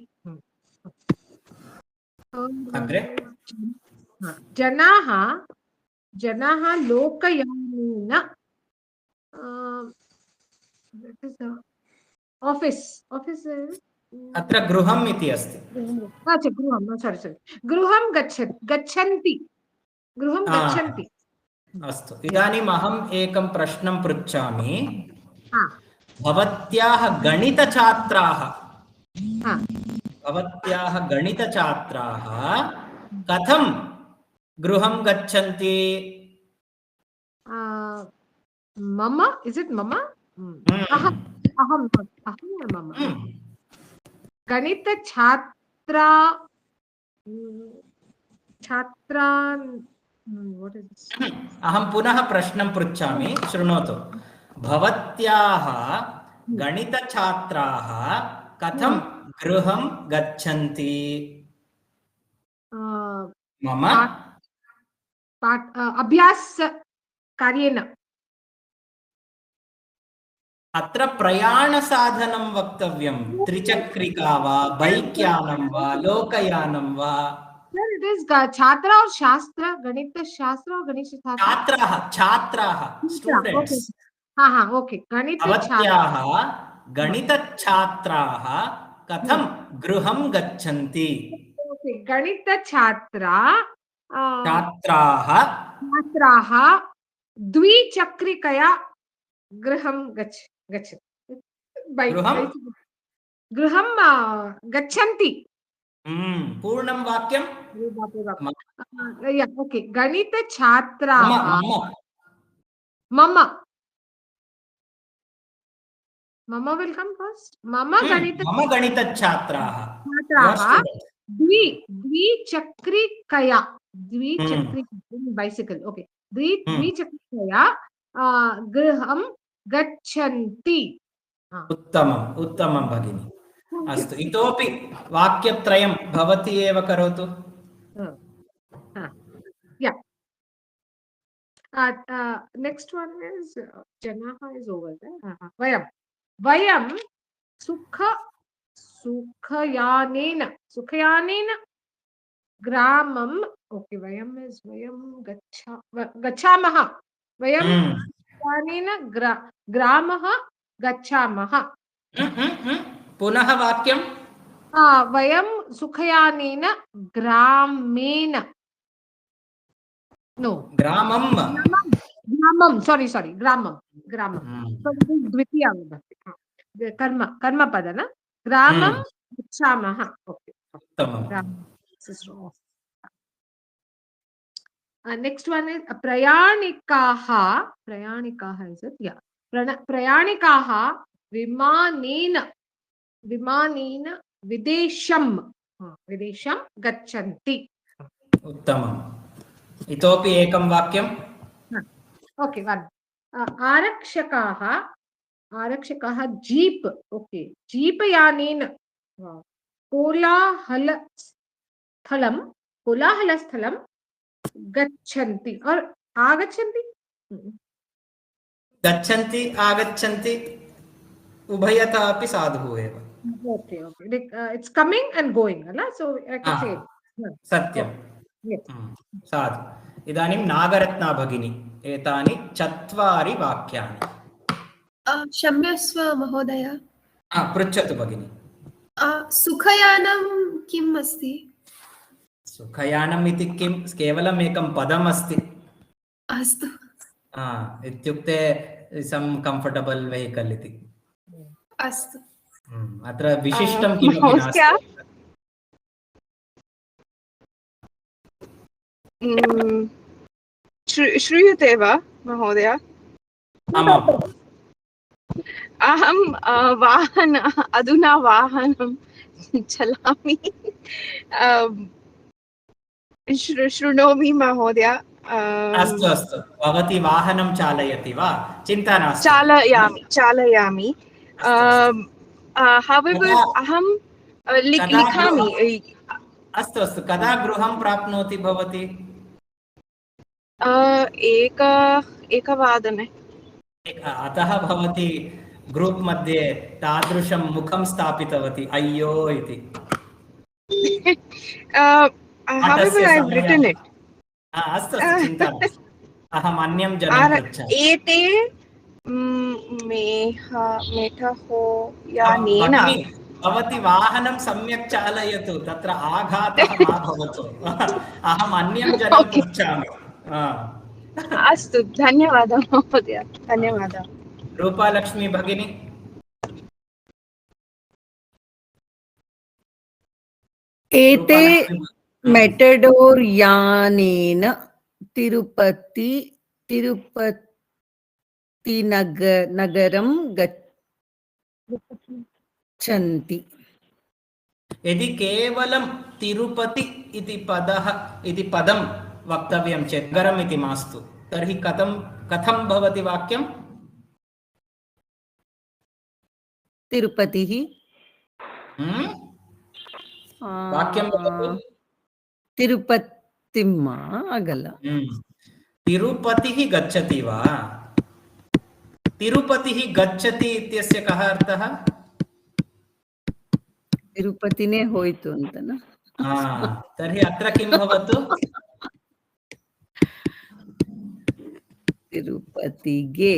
अग्रे जनाः लोकयानेन ऑफिस अत्र गृहम् इति अस्ति। गृहं गच्छन्ति। अस्तु इदानीम् अहम् एकं प्रश्नं पृच्छामि। भवत्याः गणितछात्राः कथं गृहं गच्छन्ति? मम इज इट मम अहं मम छात्रान् what is this? अहं पुनः प्रश्नं पृच्छामि शृणोतु। भवत्याः गणितछात्राः कथं गृहं गच्छन्ति? मम अभ्यास कार्येन। अत्र प्रयाणसाधनं वक्तव्यं। त्रिचक्रिका वा बैक्यानं वा लोकयानं वा? It is छात्र और शास्त्र गणितशास्त्र और गणितशास्त्र छात्राः स्टूडेंट्स। ओके गणित भवत्याः गणितछात्राः कथं गृहं गच्छन्ति? छात्राः द्विचक्रिकया गृहं गच्छन्ति गृहं गच्छन्ति पूर्णं वाक्यं ओके गणितछात्राः मम will come first मम गणितछात्राः द्विचक्रिकया bicycle okay द्विचक्रिकया गृहं गच्छन्ति उत्तमं भगिनी अस्तु इतोपि वाक्यत्रयं भवती एव करोतु next one is Janaha is over there vayam sukhayanena gramam okay vayam gachamah vayam sukhayanena gramah gachamah पुनः वाक्यं वयं सुखयानेन ग्रामेण नो ग्रामं sorry ग्रामं द्वितीया विभक्ति कर्मपद न ग्रामं गच्छामः ओके नेक्स्ट वन इज प्रयाणिकाः is it yeah प्रयाणिकाः विमानेन विदेशं गच्छन्ति उत्तमम् इतोपि एकं वाक्यं ओके वन आरक्षकाः जीप ओके जीप यानेन कोलाहलस्थलं गच्छन्ति और आगच्छन्ति उभयतः अपि साधुः एव okay it's coming and going so I can say सत्यं साधु इदानीं नागरत्ना भगिनी एतानि 4 वाक्यानि क्षम्यस्व महोदय पृच्छतु भगिनी सुखयानं किम् अस्ति सुखयानम् इति किं केवलम् एकं पदम् अस्ति अस्तु इत्युक्ते सम् कंफर्टेबल वेहिकल इति अस्तु अत्र विशिष्टं किमपि नास्ति श्रूयते वा महोदय अहं अधुना वाहनं चलामि शृणोमि महोदय अस्तु भवती वाहनं चालयति वा चिन्ता नास्ति चालयामि however अहं लिखामि अस्तु कदा गृहं प्राप्नोति भवती एकवादने अतः भवती ग्रुप् मध्ये तादृशं मुखं स्थापितवती अय्यो इति however I have written it अस्तु चिन्ता नास्ति अहम् अन्यं जनं पृच्छामि एते मेठहो यानेन भवती वाहनं सम्यक् चालयतु तत्र आघातः मा भवतु अहम् अन्यं जनं पृच्छामि अस्तु धन्यवादः महोदय धन्यवादः रूपालक्ष्मी भगिनी एते मेटडोर् यानेन तिरुपति नगरं गच्छन्ति यदि केवलं तिरुपति इति पदं वक्तव्यं चेत् नगरम् इति मास्तु तर्हि कथं भवति वाक्यं तिरुपतिः वाक्यं तिरुपतिम् अगल तिरुपतिः गच्छति वा तिरुपतिः गच्छति इत्यस्य कः अर्थः तिरुपतिने होयितु ಅಂತ न तर्हि अत्र किं भवतु तिरुपतिगे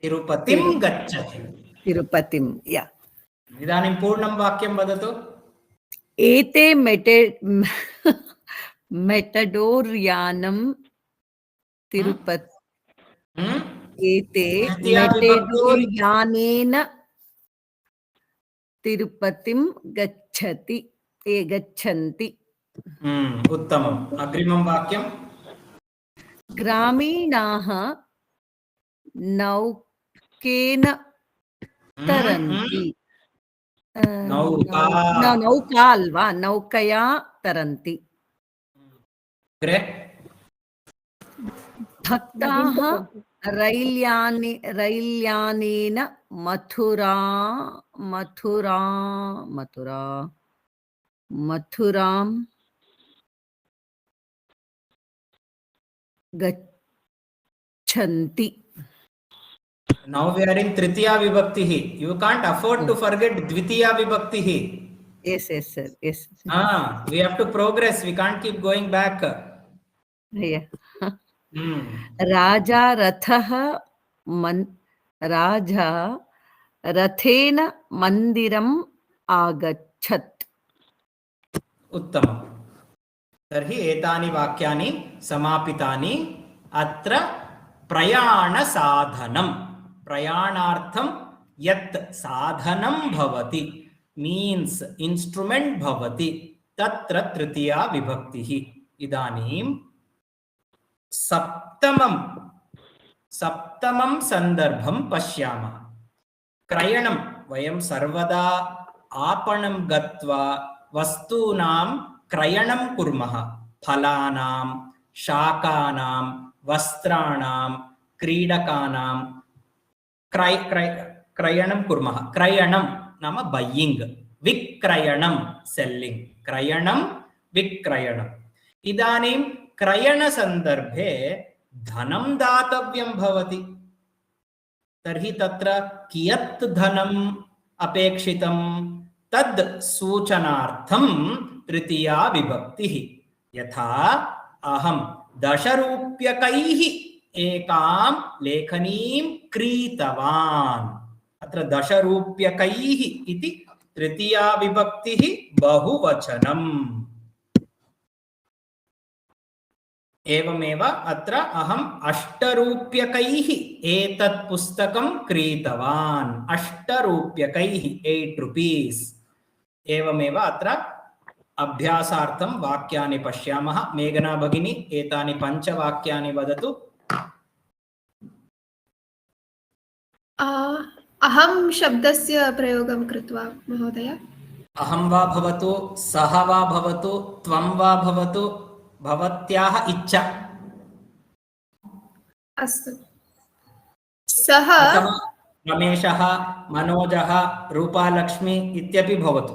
तिरुपतिं गच्छति तिरुपतिं या इदानीं पूर्णं वाक्यं वदतु। एते मेटडोर्यानं तिरुपति एते मेटडोर्यानेन तिरुपतिं गच्छन्ति। उत्तमम्। अग्रिमं वाक्यं। ग्रामीणाः नौकेन तरन्ति। नौकया तरन्ति। भक्ताः रैल्यानेन मथुरां गच्छन्ति। Now we are in Tritiya Vibhakti. You can't afford to forget Dvitiya Vibhakti. Yes, sir. Yes. We have to progress. We can't keep going back. Yeah. राजा रथेन मन्दिरम् आगच्छत्। उत्तमम्। तर्हि एतानि वाक्यानि समापितानि। अत्र प्रयाणसाधनं, प्रयाणार्थं यत् साधनं भवति, मीन्स् इन्स्ट्रुमेण्ट् भवति, तत्र तृतीया विभक्तिः। इदानीं सप्तमं सन्दर्भं पश्यामः। क्रयणं, वयं सर्वदा आपणं गत्वा वस्तूनां क्रयणं कुर्मः। फलानां, शाकानां, वस्त्राणां, क्रीडकानां क्रयणं कुर्मः। क्रयणं नाम बयिङ्ग्, विक्रयणं सेल्लिङ्ग्, क्रयणं विक्रयणम्। इदानीं क्रयणसन्दर्भे धनं दातव्यं भवति। तर्हि तत्र कियत् धनम् अपेक्षितं तद् सूचनार्थं तृतीया विभक्तिः। यथा अहं 10 रूप्यकैः एकां लेखनीं क्रीतवान्। अत्र 10 रूप्यकैः इति तृतीया विभक्तिः बहुवचनम्। एवमेव अत्र अहम् 8 रूप्यकैः एतत् पुस्तकं क्रीतवान्। 8 रूप्यकैः, 8 rupees। एवमेव अत्र अभ्यासार्थं वाक्यानि पश्यामः। मेघना भगिनी एतानि 5 वाक्यानि वदतु। अहं शब्दस्य प्रयोगं कृत्वा महोदय। अहं वा भवतु, सः वा भवतु, त्वं वा भवतु, भवत्याः इच्छा। अस्तु। सः, रमेशः, मनोजः, रूपालक्ष्मी इत्यपि भवतु।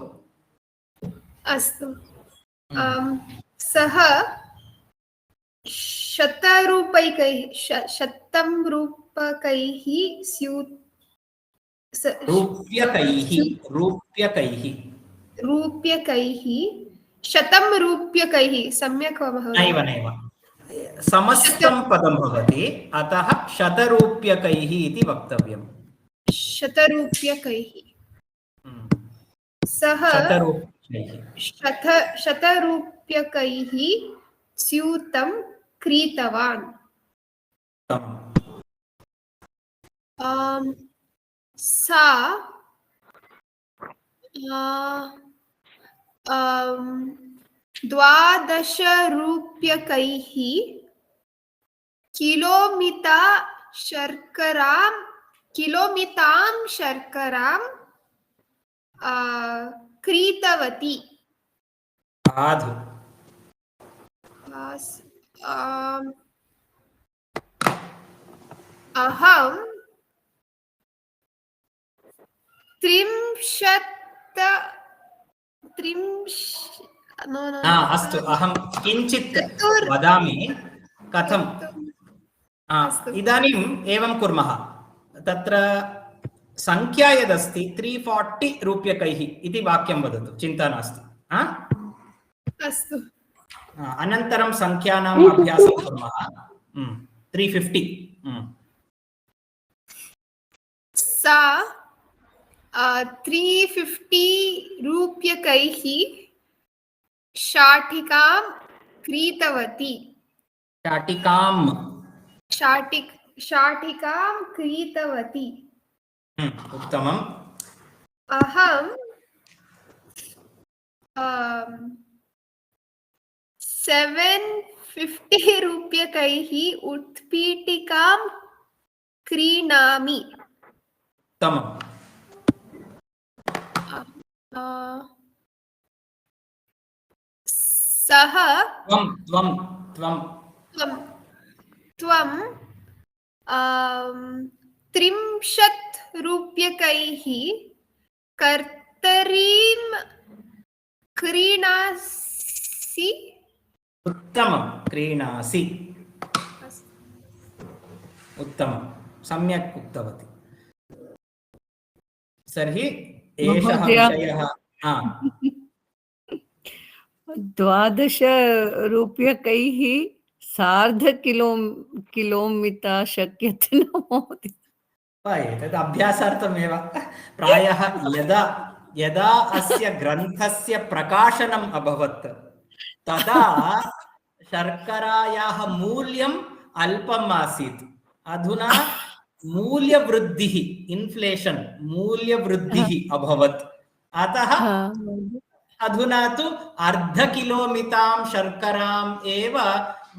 अस्तु। सः 100 रूप्यकैः रूप्यकैः 100 रूप्यकैः, सम्यक् वा महोदय? नैव नैव, समस्तं पदं भवति, अतः 100 रूप्यकैः इति वक्तव्यम्। 100 रूप्यकैः सः 100 रूप्यकैः स्यूतं क्रीतवान्। सा 12 रूप्यकैः किलोमितां शर्करां क्रीतवती। साधु। अहं 30 अस्तु, अहं किञ्चित् वदामि कथं। इदानीम् एवं कुर्मः। तत्र संख्या यदस्ति 340 रूप्यकैः इति वाक्यं वदतु, चिन्ता नास्ति। अस्तु। अनन्तरं संख्यानाम् अभ्यासं कुर्मः। 350। सा 350 रूप्यकैः शाटिकां क्रीतवती शाटिकां क्रीतवती उत्तमम् अहं 750 रूप्यकैः उत्पीठिकां क्रीणामि उत्तमम् सः त्वं त्वं 30 रूप्यकैः कर्तरीं क्रीणासि उत्तमं क्रीणासि उत्तमं सम्यक् उक्तवती तर्हि एषः विषयः 12 रूप्यकैः किलोमीटर शक्यते न महोदय एतत् अभ्यासार्थमेव प्रायः यदा अस्य ग्रन्थस्य प्रकाशनम् अभवत् तदा शर्करायाः मूल्यम् अल्पम् आसीत् अधुना मूल्यवृद्धिः इन्फ्लेशन् मूल्यवृद्धिः अभवत् अतः अधुना तु अर्धकिलोमितां शर्कराम् एव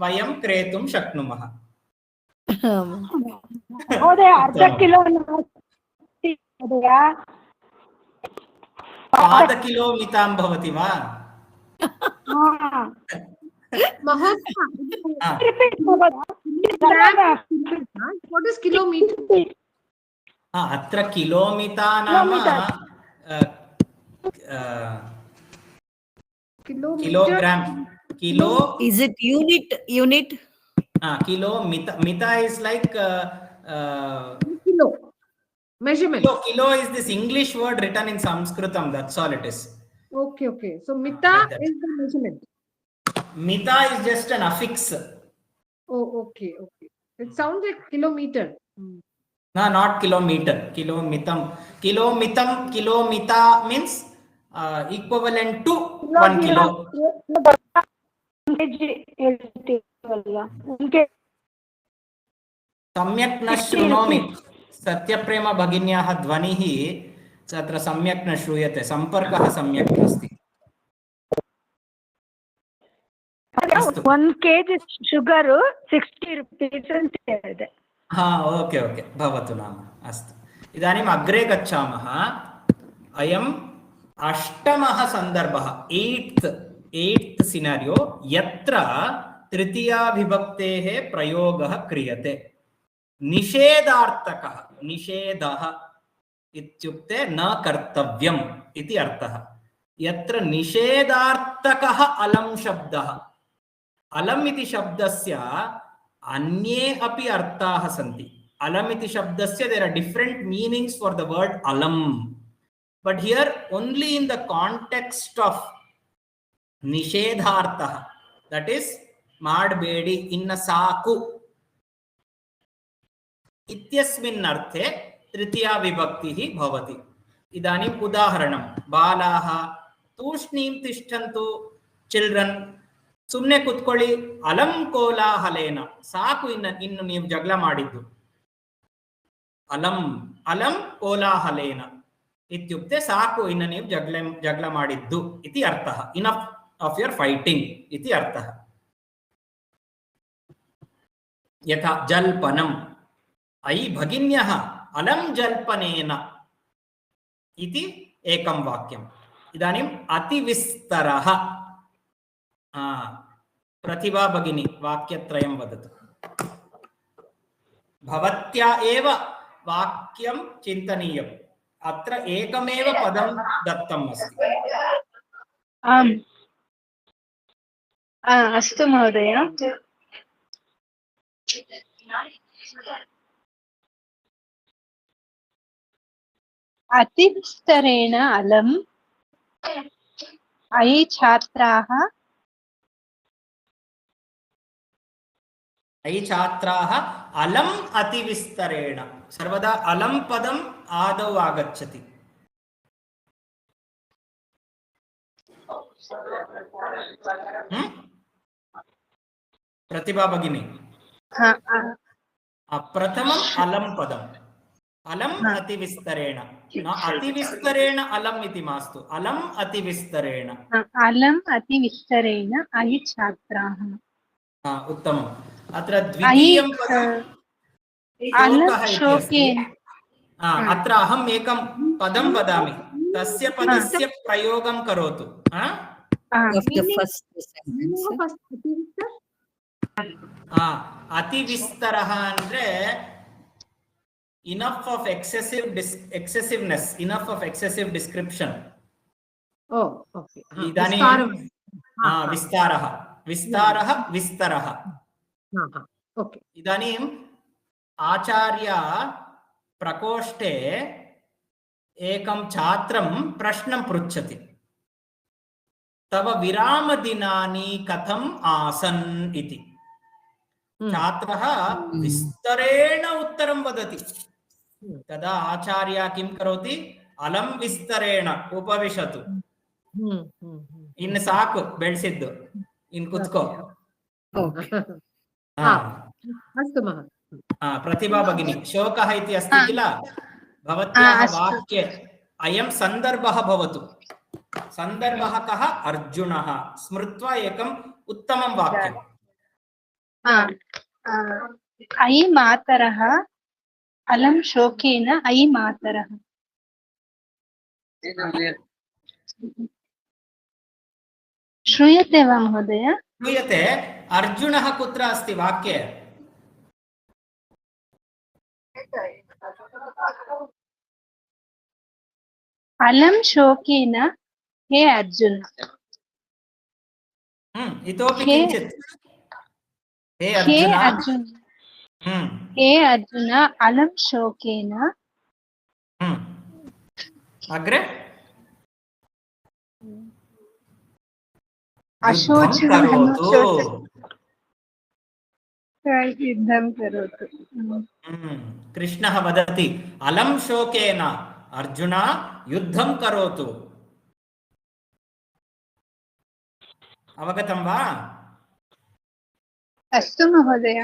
वयं क्रेतुं शक्नुमः महोदय अर्धकिलो नास्ति महोदय पादकिलोमितां भवति वा What is kilometer? अत्र किलोमीटर नाम kilogram kilo is it unit kilo mita is like Kilo. Measurement. Kilo is this English word written in Sanskritam, that's all it is. Okay. So mita is the measurement. Mita is just an affix. Oh, okay. It sounds like kilometer. No, not kilometer. Kilomitam. Kilomita means equivalent to 1 kilo. सम्यक् न शृणोमि सत्यप्रेम भगिन्याः ध्वनिः तत्र सम्यक् न श्रूयते सम्पर्कः सम्यक् नास्ति 1 kg sugar 60 rupees अन्ते ओके भवतु नाम अस्तु इदानीम् अग्रे गच्छामः अयम् अष्टमः सन्दर्भः 8th सिनारियो यत्र तृतीया विभक्तेः प्रयोगः क्रियते निषेधार्थकः निषेधः इत्युक्ते न कर्तव्यम् इति अर्थः यत्र निषेधार्थकः अलं शब्दः अलम् इति शब्दस्य अन्ये अपि अर्थाः सन्ति अलम् इति शब्दस्य there are different meanings for the word अलम् but here only in the context of निषेधार्थः दैट इज माडबेडी इन्न साकु इत्यस्मिन् अर्थे तृतीया विभक्तिः भवति इदानीम् उदाहरणं बालाः तूष्णीं तिष्ठन्तु चिल्ड्रन ಸುಮ್ಮನೆ ಕೂತ್ಕೊಳ್ಳಿ ಅಲಂ ಕೋಲಾಹಲೇನ ಸಾಕು ಇನ್ನು ನೀವು ಜಗಳ ಮಾಡಿದ್ದು ಅಲಂ ಕೋಲಾಹಲೇನ ಇತ್ಯುಕ್ತೆ ಸಾಕು ಇನ್ನು ನೀವು ಜಗಳ ಮಾಡಿದ್ದು ಇತಿ ಅರ್ಥಃ ಇನಫ್ ಆಫ್ ಯುವರ್ ಫೈಟಿಂಗ್ ಇತಿ ಅರ್ಥಃ ಯಥಾ ಜಲ್ಪನಂ ಐ ಭಗಿನ್ಯಃ ಅಲಂ ಜಲ್ಪನೇನ ಇತಿ ಏಕಂ ವಾಕ್ಯಂ ಇದಾनीम् ಅತಿವಿಸ್ತರಃ प्रतिभा भगिनी वाक्यत्रयं वदतु भवत्या एव वाक्यं चिन्तनीयम् अत्र एकमेव पदं दत्तम् अस्ति अस्तु महोदय अतिविस्तरेण अलम् अयि छात्राः अयि छात्राः अलम् अतिविस्तरेण सर्वदा अलम् पदम् आदौ आगच्छति प्रतिभा भगिनी प्रथमम् अलं पदम् अलम् अतिविस्तरेण न अतिविस्तरेण अलम् इति मास्तु अलम् अतिविस्तरेण अलम् अतिविस्तरेण अयि छात्राः उत्तमम् अत्र द्वितीयं पदम् अलम् शोकेन अत्र अहम् एकं पदं वदामि तस्य पदस्य प्रयोगं करोतु अतिविस्तरः ಅಂದ್ರೆ enough of excessiveness, enough of excessive description. Oh, okay. इदानीं विस्तारः विस्तारः विस्तरः. Okay. इदानीम् आचार्य प्रकोष्ठे एकं छात्रं प्रश्नं पृच्छति तव विरामदिनानि कथम् आसन् इति. छात्रः विस्तरेण उत्तरं वदति. तदा आचार्य किं करोति अलं विस्तरेण उपविशतु इन् साकु बेळ्सिद्दु इन् कुत्को अस्तु महोदय. प्रतिभा भगिनी शोकः इति अस्ति किल भवत्याः वाक्ये अयं सन्दर्भः भवतु. सन्दर्भः कः अर्जुनः स्मृत्वा एकम् उत्तमं वाक्यम्. अयि मातरः अलं शोकेन अयि मातरः. श्रूयते वा महोदय? श्रूयते. अर्जुनः कुत्र अस्ति वाक्ये? अलं शोकेन हे अर्जुन. इतोपि किञ्चित् हे अर्जुन हे अर्जुन अलं शोकेन अग्रे युद्धं करोतु. कृष्णः वदति अलं शोकेन अर्जुन युद्धं करोतु. अवगतं वा? अस्तु महोदय.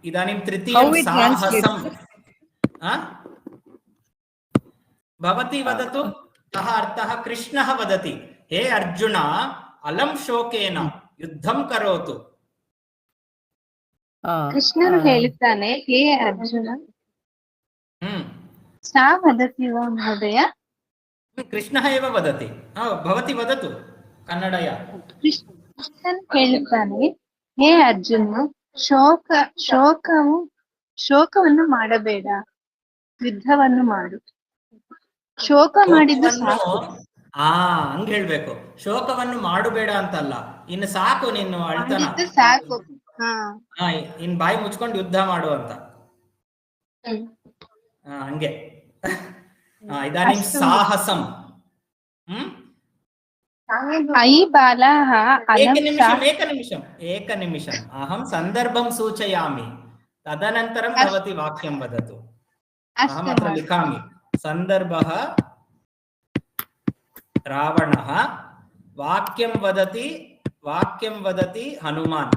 इदानीं तृतीयं साहसं. भवती वदतु कः अर्थः? कृष्णः वदति हे अर्जुन अलं शोकेन युद्धं करोतु. कृष्णः हेಳುತ್ತಾನೆ हे अर्जुन. सा वदति वा महोदय? कृष्णः एव वदति. भवती वदतु कन्नडया. कृष्णः ಹೇಳುತ್ತಾನೆ हे अर्जुन ಶೋಕವನ್ನು ಮಾಡಬೇಡ ಯುದ್ಧವನ್ನು ಮಾಡು. ಶೋಕ ಮಾಡಿದ್ದು ಸಾಕು. ಹಂಗ ಹೇಳ್ಬೇಕು. ಶೋಕವನ್ನು ಮಾಡಬೇಡ ಅಂತಲ್ಲ, ಇನ್ನು ಸಾಕು ನಿನ್ನ ಅಳ್ತನ ಸಾಕು, ಇನ್ ಬಾಯಿ ಮುಚ್ಕೊಂಡು ಯುದ್ಧ ಮಾಡು ಅಂತ. ಹಂಗೆ. ಇದಾನಿಂ ಸಾಹಸಂ. अयि बालाः एकनिमिषम् अहं सन्दर्भं सूचयामि, तदनन्तरं भवती वाक्यं वदतु. अहम् अत्र लिखामि. सन्दर्भः रावणः, वाक्यं वदति हनुमान्.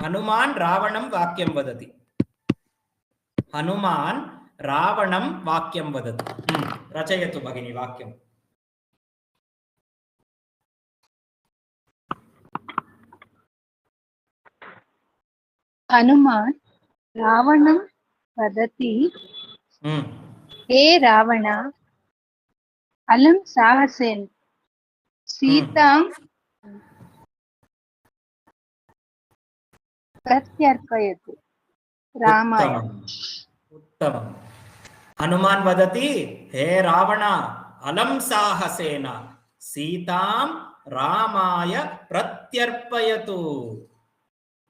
हनुमान् रावणं वाक्यं वदति. हनुमान् रावणं वाक्यं वदति. रचयतु भगिनी वाक्यम्. हनुमान् रावणं वदति हे रावण अलं साहसेन सीतां प्रत्यर्पयतु रामाय. उत्तमम्. हनुमान् वदति हे रावण अलं साहसेन सीतां रामाय प्रत्यर्पयतु.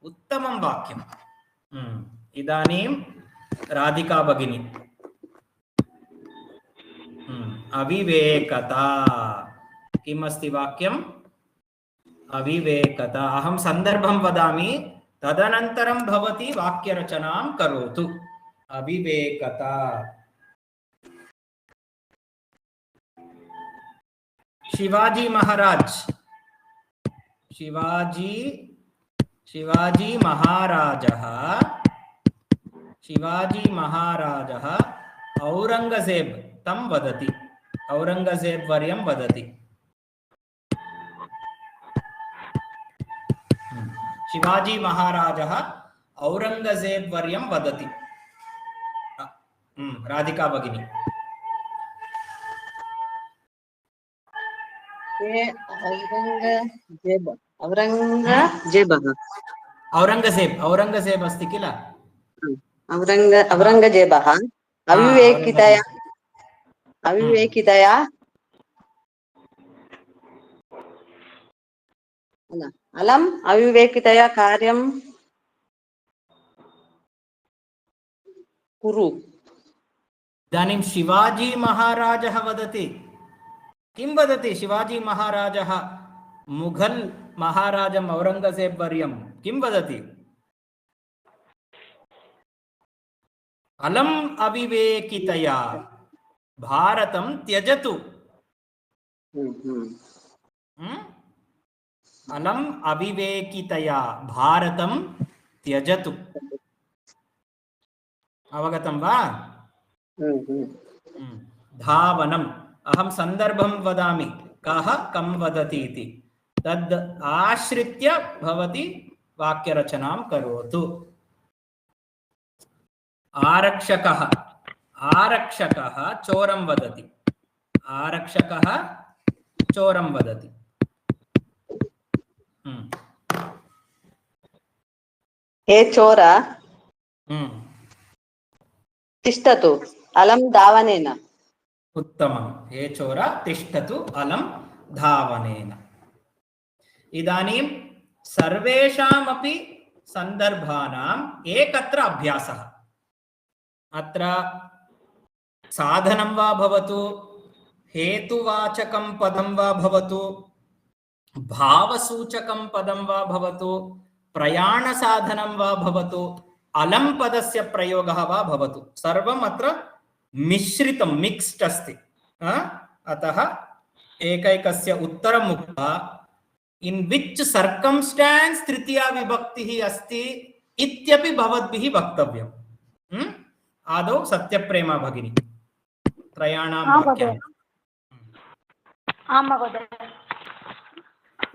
उत्तमं वाक्यम्. इदानीं राधिका भगिनी. अविवेकता. किम् अस्ति वाक्यम्? अविवेकता. अहं सन्दर्भं वदामि, तदनन्तरं भवती वाक्यरचनां करोतु. अविवेकता. शिवाजी महाराज महाराजः औरंगजेब तं वदति, औरंगजेब वर्यं वदति। शिवाजी महाराजः औरंगजेब वर्यं वदति। राधिका भगिनी। औरंगजेब अस्ति किल? औरंगजेबः अविवेकितया अलम् अविवेकितया कार्यं कुरु। इदानीं शिवाजी महाराजः वदति, किं वदति? शिवाजी महाराजः मुघल महाराजम् औरंगजेब वर्यं किं वदति? अलम् अविवेकितया भारतं त्यजतु। अलम् अविवेकितया भारतं त्यजतु। अवगतं वा? धावनम्, अहं सन्दर्भं वदामि, कः कं वदति इति, तद् आश्रित्य भवती वाक्यरचनां करोतु। आरक्षकः चोरं वदति, आरक्षकः चोरं वदति। हे चोर तिष्ठतु अलं धावनेन। उत्तमं। हे चोर तिष्ठतु अलं धावनेन। इदानीं सर्वेषामपि सन्दर्भानाम् एकत्र अभ्यासः। अत्र साधनं वा भवतु, हेतुवाचकं पदं वा भवतु, भावसूचकं पदं वा भवतु, प्रयाणसाधनं वा भवतु, अलं पदस्य प्रयोगः वा भवतु, सर्वम् अत्र मिश्रितं, मिक्स्ड अस्ति। अतः एकैकस्य उत्तरम् उक्त्वा इन् विच सर्कम्स्टान्स् तृतीया विभक्तिः अस्ति इत्यपि भवद्भिः वक्तव्यम्। आदौ सत्यप्रेमा भगिनी त्रयाणां वाक्यानि। आं महोदय,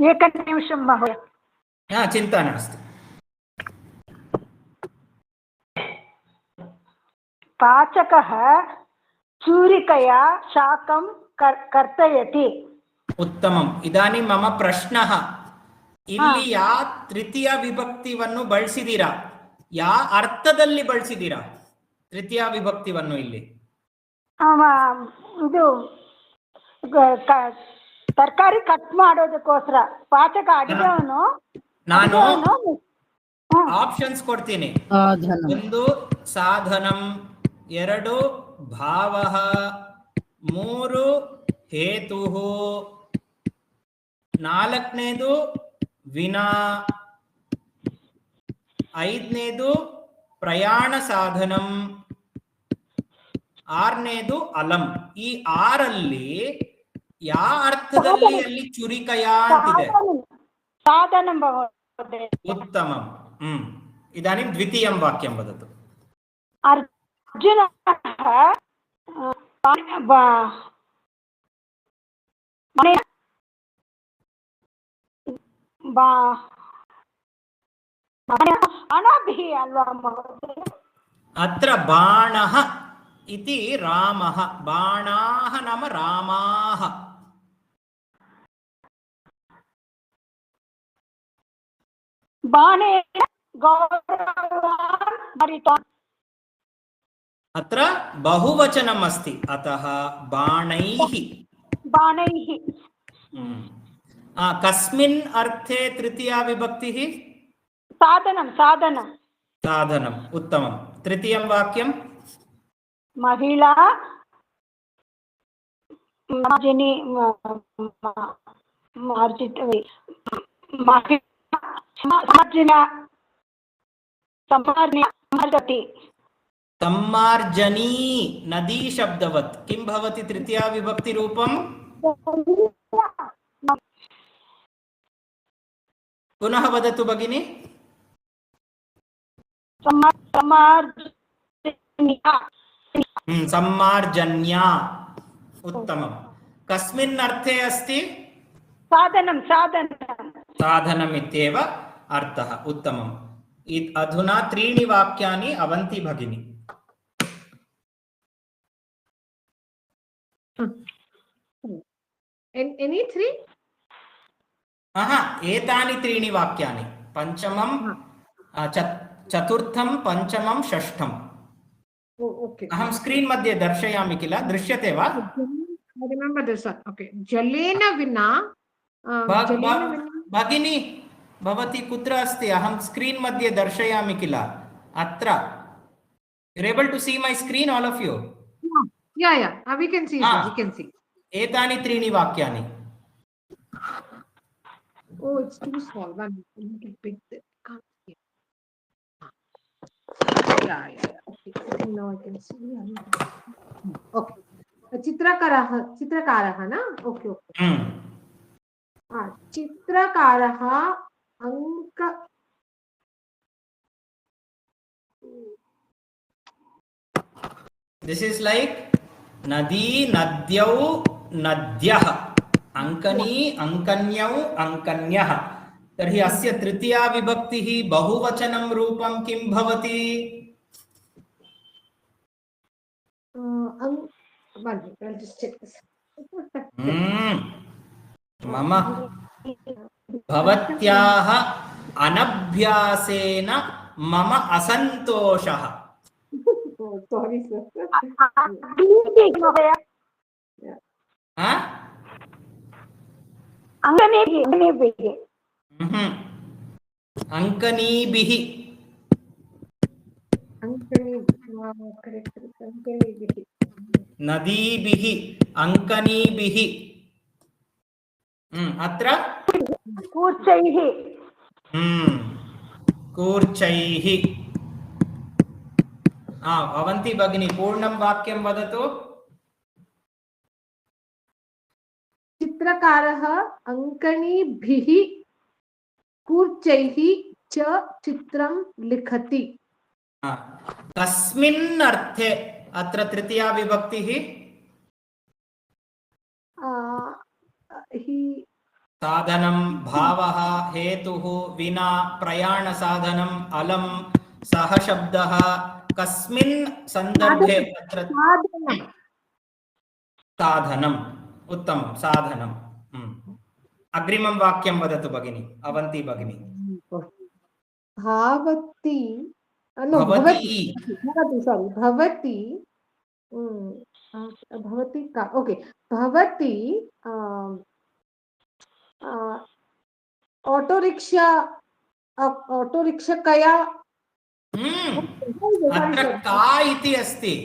एकनिमिषं महोदय। चिन्ता नास्ति। पाचकः चूरिकया शाकं कर्तयति। उत्तमम्। इदानीं मम प्रश्नः, ಇಲ್ಲಿ ಯಾ ತೃತೀಯ ವಿಭಕ್ತಿವನ್ನು ಬಳಸಿದ್ದೀರಾ? ಯಾ ಅರ್ಥದಲ್ಲಿ ಬಳಸಿದ್ದೀರಾ ತೃತೀಯ ವಿಭಕ್ತಿವನ್ನು? ಇಲ್ಲಿ ಇದು ತರಕಾರಿ ಕಟ್ ಮಾಡೋದಕ್ಕೋಸ್ಕರ ಪಾಚಕ ಅಡಿಗೆವನು. ನಾನು ಆಪ್ಷನ್ಸ್ ಕೊಡ್ತೀನಿ. ಒಂದು ಸಾಧನಂ, ಎರಡು ಭಾವಃ, ಮೂರು ಹೇತುಃ, ನಾಲ್ಕನೇದು ವಿನಾ, ಐದನೇದು ಪ್ರಯಾಣ ಸಾಧನಂ, ಆರನೇದು ಅಲಂ. ಈ ಆರಲ್ಲಿ ಯಾ ಅರ್ಥದಲ್ಲಿ ಅಲ್ಲಿ ಚುರಿಕಯ ಅಂತಿದೆ? ಉತ್ತಮಂ. ಇದಾನಿಂ ದ್ವಿತೀಯಂ ವಾಕ್ಯಂ ವದತು. ಅರ್ಜುನ अत्र बाणः इति रामः, बाणाः नाम रामाः। अत्र बहुवचनम् अस्ति, अतः बाणैः। बाणैः। कस्मिन् अर्थे तृतीया विभक्तिः? साधनं। साधनं। साधनम्। उत्तमं। तृतीयं वाक्यं महिला मार्जनी सम्मार्जनी, नदी शब्दवत्। किं भवति तृतीया विभक्ति रूपं? पुनः वदतु भगिनी। सम्मार्जन्या, उत्तमम्। कस्मिन् अर्थे अस्ति? साधनं साधनं साधनम् इत्येव अर्थः, उत्तमम्। अधुना 3 वाक्यानि अवन्ति भगिनी। Any 3? एतानि 3 वाक्यानि, पंचमं चतुर्थं पंचमं षष्ठम्। Okay. अहं स्क्रीन् मध्ये दर्शयामि किल, दृश्यते वा? I remember this one. Okay. Jalena vina. भगिनी, भवती कुत्र अस्ति? अहं स्क्रीन् मध्ये दर्शयामि किल, अत्र। You're able to see my screen, all of you? Yeah. We can see. We can see. एतानि 3 वाक्यानि। Oh, it's too small. One little bit. Can't see. Yeah. Okay. Now I can see. Okay. चित्रकारः ना? Okay. चित्रकारः अंक This is like नदी, नद्यौ, नद्यः, अंकनी, अंकन्यौ, अंकन्यः। तर्हि अस्य तृतीया विभक्तिः बहुवचनं रूपं किं भवति? मम भवत्याः अनभ्यासेन मम असन्तोषः। Sorry, sir. अंकनीभिः। नदीभिः, अंकनीभिः। अत्र कूर्चैः कूर्चैः। भवन्ति भगिनी, पूर्णं वाक्यं वदतु। चित्रकारः अंकनीभिः कूर्चैः च चित्रं लिखति। कस्मिन् अर्थे अत्र तृतीया विभक्तिः? साधनं, भावः, हेतुः, विना, प्रयाणसाधनम्, अलं, सह शब्दः। कस्मिन् सन्दर्भे अत्र? साधनम्, उत्तमं, साधनम्। अग्रिमं वाक्यं वदतु भगिनी, अवन्ती भगिनी। भवती का? ओके। भवती ऑटोरिक्शकया अत्र का इति अस्ति।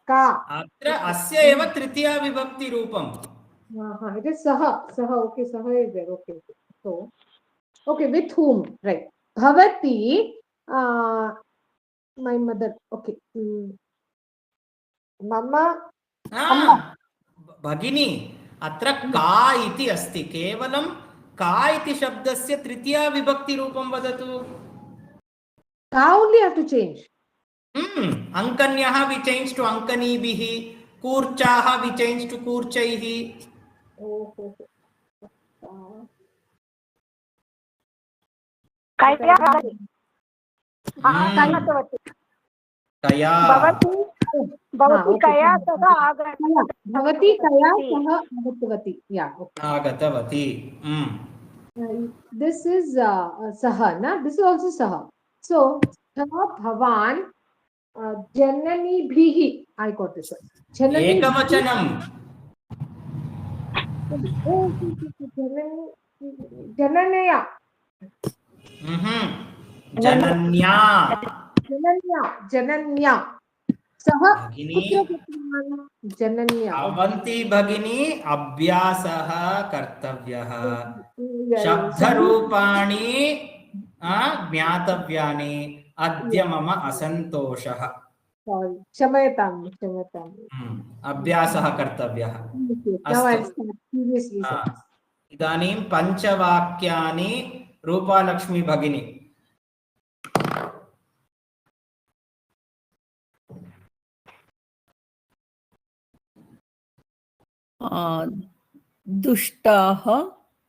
का अत्र अस्य एव तृतीया विभक्ति रूपम्। it is saha. Okay, saha is there. Okay. So okay, with whom? Right. Bhavati, my mother. Okay. Mama. भगिनी, अत्र का इति अस्ति, केवलं का इति शब्दस्य तृतीया विभक्ति रूपं वदतु। का only have to change. अंकन्यः we change to अंकनीभिः, कूर्चाः we change to कूर्चैः। भवती कया सह आगतवती। आगतवती। This is saha, na? This is also saha. So bhavan jananibhihi. I got this one. एकवचनम्। जननया। जनन्या। सह जनन्या। अवन्ती भगिनी, अभ्यासः कर्तव्यः। शब्दरूपाणि ज्ञातव्यानि। अद्य मम असन्तोषः। sorry. क्षम्यतां क्षम्यताम्. अभ्यासः कर्तव्यः. Now I start seriously. इदानीं पञ्चवाक्यानि रूपालक्ष्मी भगिनी.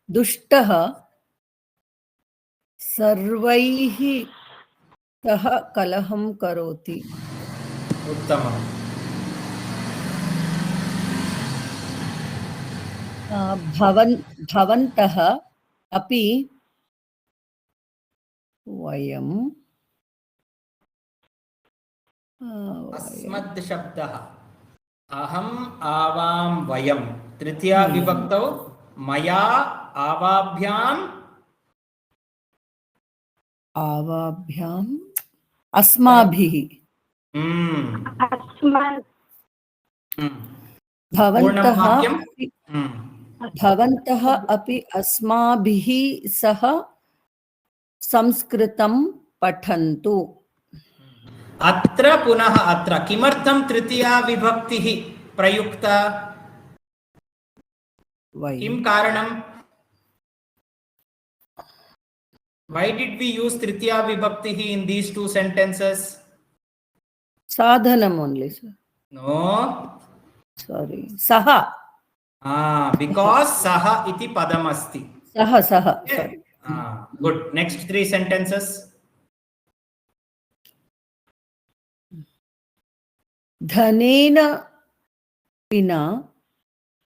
दुष्टः सर्वैः सह कलहं करोति. उत्तमम्. भवन्तः अपि वयं अस्मद् शब्दः अहम् आवां वयं तृतीया विभक्तौ मया आवाभ्याम् अस्माभिः भवन्तः अपि अस्माभिः सह संस्कृतं पठन्तु. अत्र पुनः अत्र किमर्थं तृतीया विभक्तिः प्रयुक्ता? किं कारणं? Why did we use tritiya vibhakti in these two sentences? Sadhanam only, sir. No. Sorry. Saha. Because saha iti padam asti. Saha. Okay. Sorry. Good. Next three sentences. Dhanena vina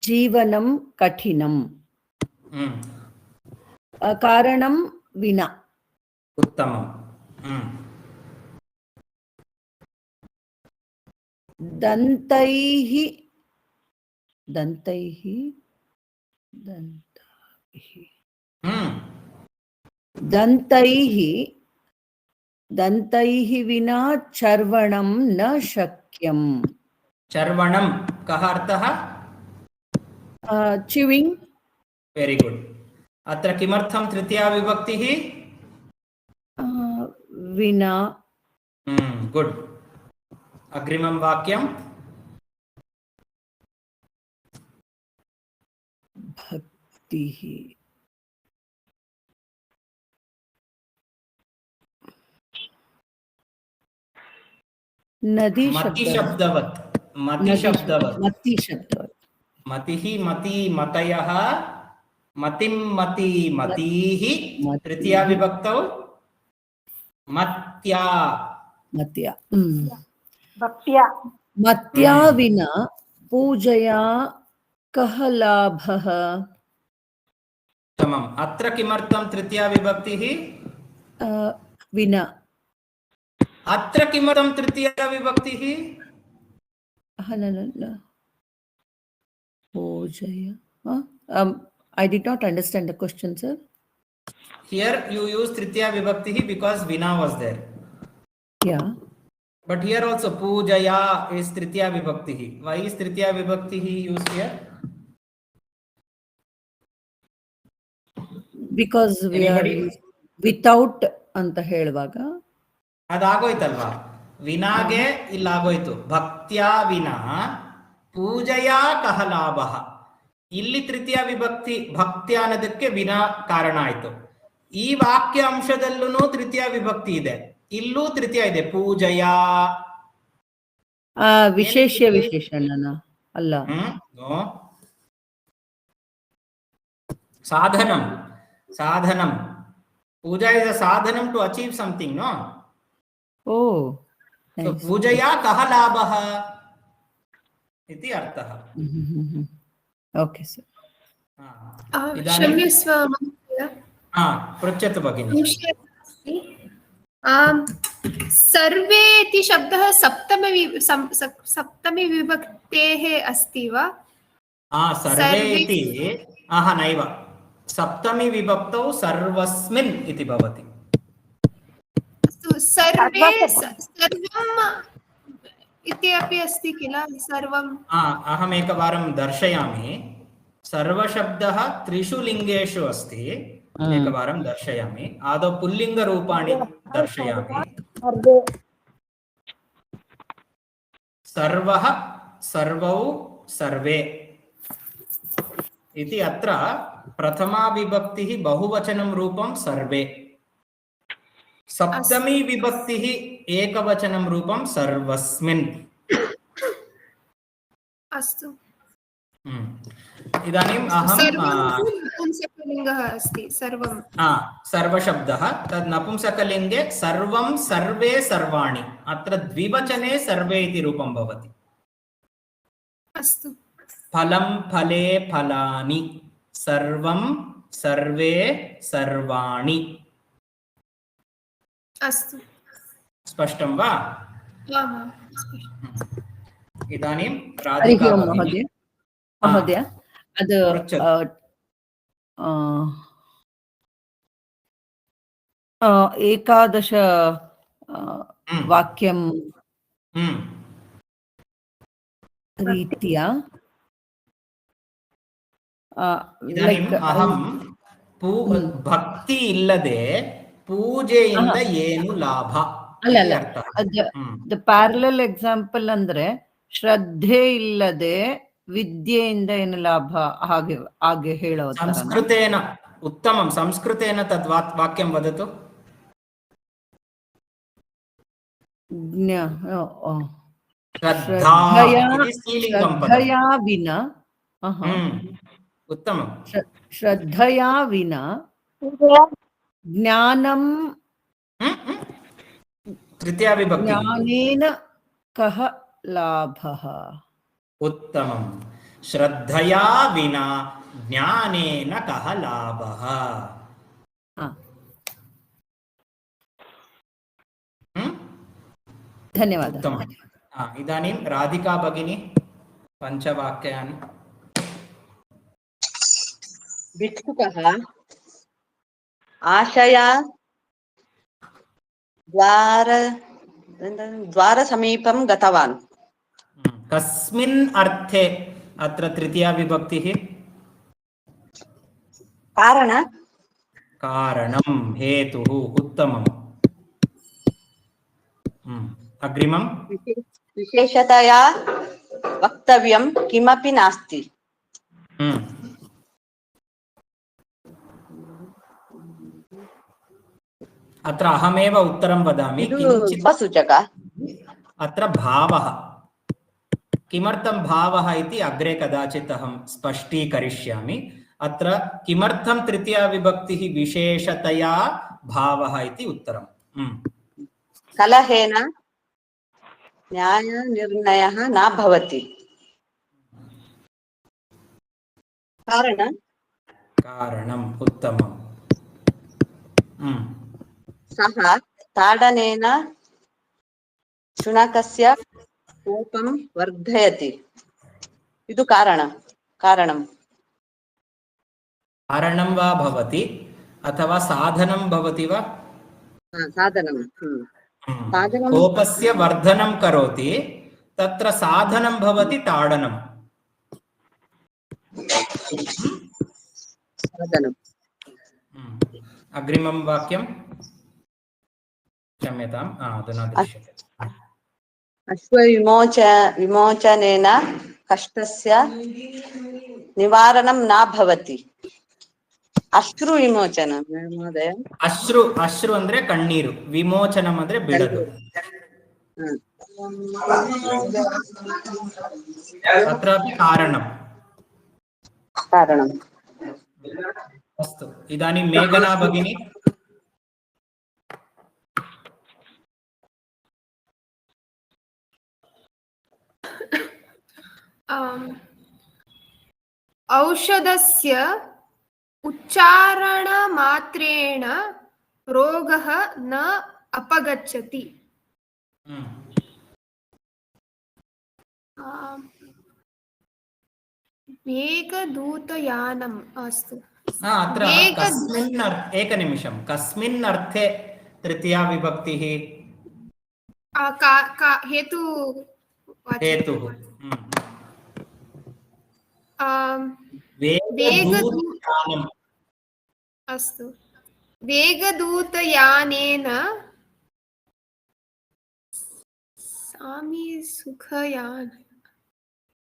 जीवनं कठिनं. कारणं विना. उत्तमम्. दन्तैः विना चर्वणं न शक्यम्. चर्वणं कः अर्थः? chewing. Very good. अत्र किमर्थं तृतीया विभक्तिः? विना. Good. अग्रिमं वाक्यं भक्तिः. नदी शब्दवत्. मति शब्दवत्. मतिः मति मतयः मतिं मति मतीः तृतीया विभक्तौ मत्या. मत्या विना पूजया कः लाभः? उत्तमम्. अत्र किमर्थं तृतीया विभक्तिः? विना. अत्र किमर्थं तृतीया विभक्तिः? I did not understand the question, sir. Here you use Tritiya Vibhakti because Vina was there. Yeah. But here also Pujaya is Tritiya Vibhakti. Why is Tritiya Vibhakti used here? Because we are without anta ಹೇಳುವಾಗ ಅದಾಗೋಯ್ತಲ್ವಾ? ವಿನಾಗೆ ಇಲ್ಲಾಗೋಯ್ತು. ಭಕ್ತ್ಯಾ ವಿನಾ ಪೂಜೆಯಾ ಕಹ ಲಾಭಃ. ಇಲ್ಲಿ ತೃತೀಯ ವಿಭಕ್ತಿ ಭಕ್ತ್ಯ ಅನ್ನೋದಕ್ಕೆ ವಿನಾ ಕಾರಣ ಆಯ್ತು. ಈ ವಾಕ್ಯ ಅಂಶದಲ್ಲೂ ತೃತೀಯ ವಿಭಕ್ತಿ ಇದೆ, ಇಲ್ಲೂ ತೃತೀಯ ಇದೆ. ಪೂಜೆಯಾ ವಿಶೇಷ್ಯ ವಿಶೇಷಣ ಅಲ್ಲ. ಸಾಧನಂ. ಸಾಧನಂ. Puja is a sadhanam to achieve something, no? Oh. So pujaya kaha labhaha iti arthaha. Okay, sir. क्षम्यस्व महोदय. पृच्छतु भगिनी. सर्वे इति शब्दः सप्तमी विभक्तेः अस्ति वा? सर्वे इति नैव. सप्तमी विभक्तौ सर्वस्मिन् इति भवति. सर्वे सर्वम् इति अपि अस्ति किल? सर्वम्. अहम् एकवारं दर्शयामि. सर्वशब्दः त्रिषु लिङ्गेषु अस्ति. एकवारं दर्शयामि. आदौ पुल्लिङ्गरूपाणि दर्शयामि. सर्वः सर्वौ सर्वे इति अत्र प्रथमा विभक्तिः बहुवचनं रूपं सर्वे, सप्तमी विभक्तिः एकवचनं रूपं सर्वस्मिन्। अस्तु। इदानीम् अहं नपुंसकलिङ्गः अस्ति सर्वं। सर्वशब्दः तद् नपुंसकलिङ्गे सर्वं सर्वे सर्वाणि, अत्र द्विवचने सर्वे इति रूपं भवति। अस्तु। फलं फले फलानि, सर्वं सर्वे सर्वाणि। अस्तु। स्पष्टं वा? आमां स्पष्टम्। इदानीं हरिः राधिका ओं भगिनी। महोदय ಅದು एकादश वाक्यं रीत्या इदानीम् अहं ಭಕ್ತಿ ಇಲ್ಲದೆ ಪೂಜೆಯಿಂದ ಏನು ಲಾಭ? ಅಲ್ಲ ದ ಪ್ಯಾರಲಲ್ ಎಕ್ಸಾಂಪಲ್ ಅಂದ್ರೆ ಶ್ರದ್ಧೆ ಇಲ್ಲದೆ ವಿದ್ಯೆಯಿಂದ ಏನು ಲಾಭ, ಹಾಗೆ ಹಾಗೆ ಹೇಳೋದು. ಸಂಸ್ಕೃತೇನ ಉತ್ತಮಂ, ಸಂಸ್ಕೃತೇನ ತದ್ ವಾಕ್ಯಂ ವದತು. ಶ್ರದ್ಧಯಾ ವಿನಾ, उत्तमं, श्रद्धया विना ज्ञानं, तृतीया विभक्ति, ज्ञानेन कः लाभः? उत्तमं, श्रद्धया विना ज्ञानेन कः लाभः? धन्यवादः। इदानीं राधिका भगिनी पञ्चवाक्यानि। भिक्षुकः आशया द्वारसमीपं गतवान्। कस्मिन् अर्थे अत्र तृतीया विभक्तिः? कारणं, हेतुः। उत्तमम्। अग्रिमं। विशेषतया वक्तव्यं किमपि नास्ति। अत्र अहमेव उत्तरं वदामि। अत्र भावः, किमर्थं भावः इति अग्रे कदाचित् अहं स्पष्टीकरिष्यामि। अत्र किमर्थं तृतीया विभक्तिः विशेषतया भावः इति उत्तरम्। कलहेन न्यायनिर्णयः न भवति। कारणम्। उत्तमम्। सः ताडनेन शुनकस्य कोपं वर्धयति। इदु कारणं वा भवति अथवा साधनं भवति वा? साधनं। कोपस्य वर्धनं करोति, तत्र साधनं भवति ताडनम्। अग्रिमं वाक्यं क्षम्यताम्, अधुना दृश्यते। विमोचनेन कष्टस्य निवारणं न भवति। अश्रु विमोचनं महोदय। अश्रु ಅಂದ್ರೆ ಕಣ್ಣೀರು, ವಿಮೋಚನಂ ಅಂದ್ರೆ ಬಿಡೋದು. अत्र कारणम्। अस्तु, इदानीं मेघना भगिनी। औषधस्य उच्चारणमात्रेण रोगः न अपगच्छति। वेगदूतयानम्। अस्तु, अत्र एकनिमिषं, कस्मिन् अर्थे तृतीया विभक्तिः? हेतुः। वेगदूतयानम्। अस्तु, वेगदूतयानेन सामी सुखयान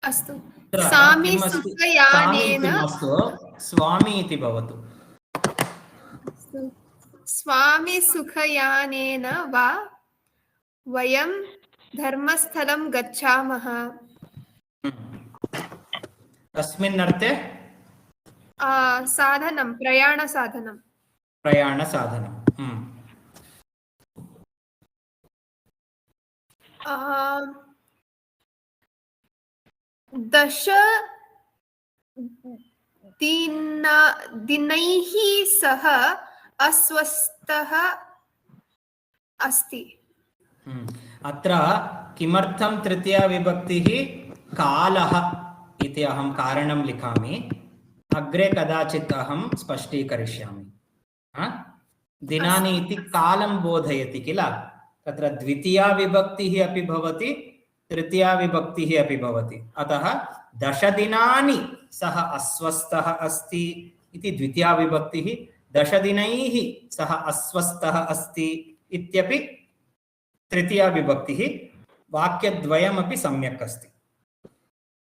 अस्तु तत्र सामी किम् अस्ति? सामी सुखयानेन इति मास्तु, स्वामी इति भवतु। अस्तु स्वामी सुखयानेन वा वयं धर्मस्थलं गच्छामः। कस्मिन् अर्थे? साधनं प्रयाणसाधनं। प्रयाणसाधनं। दश दिनैः सह अस्वस्थः अस्ति। अत्र किमर्थं तृतीया विभक्तिः कालः इति अहं कारणं लिखामि, अग्रे कदाचित् अहं स्पष्टीकरिष्यामि। दिनानि इति कालं बोधयति किल, तत्र द्वितीया विभक्तिः अपि भवति, तृतीया विभक्तिः अपि भवति। अतः 10 दिनानि सः अस्वस्थः अस्ति इति द्वितीया विभक्तिः, 10 दिनैः सः अस्वस्थः अस्ति इत्यपि तृतीया विभक्तिः। वाक्यद्वयमपि सम्यक् अस्ति।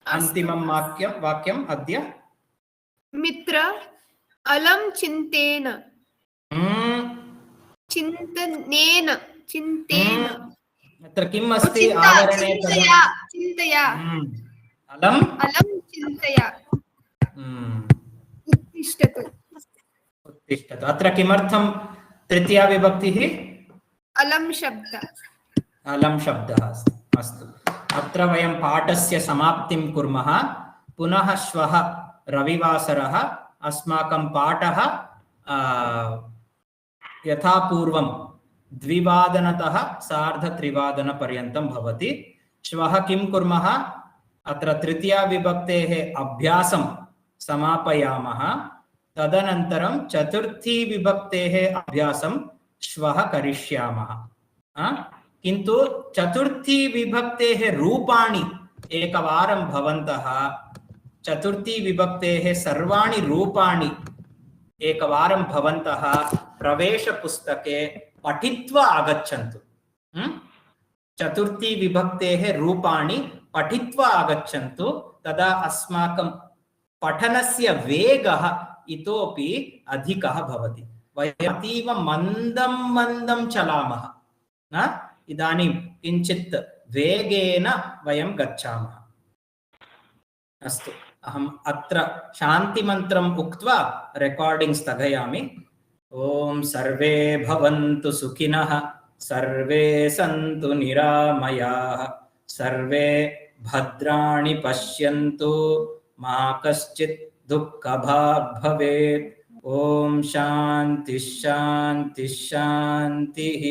अन्तिमं वाक्यम् अद्य मित्र अलं चिन्तेन चिन्तनेन चिन्तेन। अत्र किम् अस्ति? आवरणे चिन्तया अलं चिन्तया उत्तिष्ठतु। उत्तिष्ठतु। अत्र किमर्थं तृतीया विभक्तिः? अलं शब्दः अस्ति। अस्तु, अत्र वयं पाठस्य समाप्तिं कुर्मः। पुनः श्वः रविवासरः अस्माकं पाठः यथा पूर्वं 2:15 सार्धत्रिवादनपर्यन्तं भवति। श्वः किं कुर्मः? अत्र तृतीया विभक्तेः अभ्यासं समापयामः। तदनन्तरं चतुर्थी विभक्तेः अभ्यासं श्वः करिष्यामः। किन्तु चतुर्थी विभक्तेः रूपाणि एकवारं भवन्तः चतुर्थी विभक्तेः सर्वाणि रूपाणि एकवारं भवन्तः प्रवेशपुस्तके पठित्वा आगच्छन्तु। चतुर्थी विभक्तेः रूपाणि पठित्वा आगच्छन्तु, तदा अस्माकं पठनस्य वेगः इतोपि अधिकः भवति। वयम् अतीव मन्दं चलामः, इदानीं किञ्चित् वेगेन वयं गच्छामः। अस्तु, अहम् अत्र शान्तिमन्त्रम् उक्त्वा रेकार्डिङ्ग् स्थगयामि। ॐ सर्वे भवन्तु सुखिनः, सर्वे सन्तु निरामयाः, सर्वे भद्राणि पश्यन्तु, मा कश्चित् दुःखभाग् भवेत्। ॐ शान्तिः शान्तिः शान्तिः।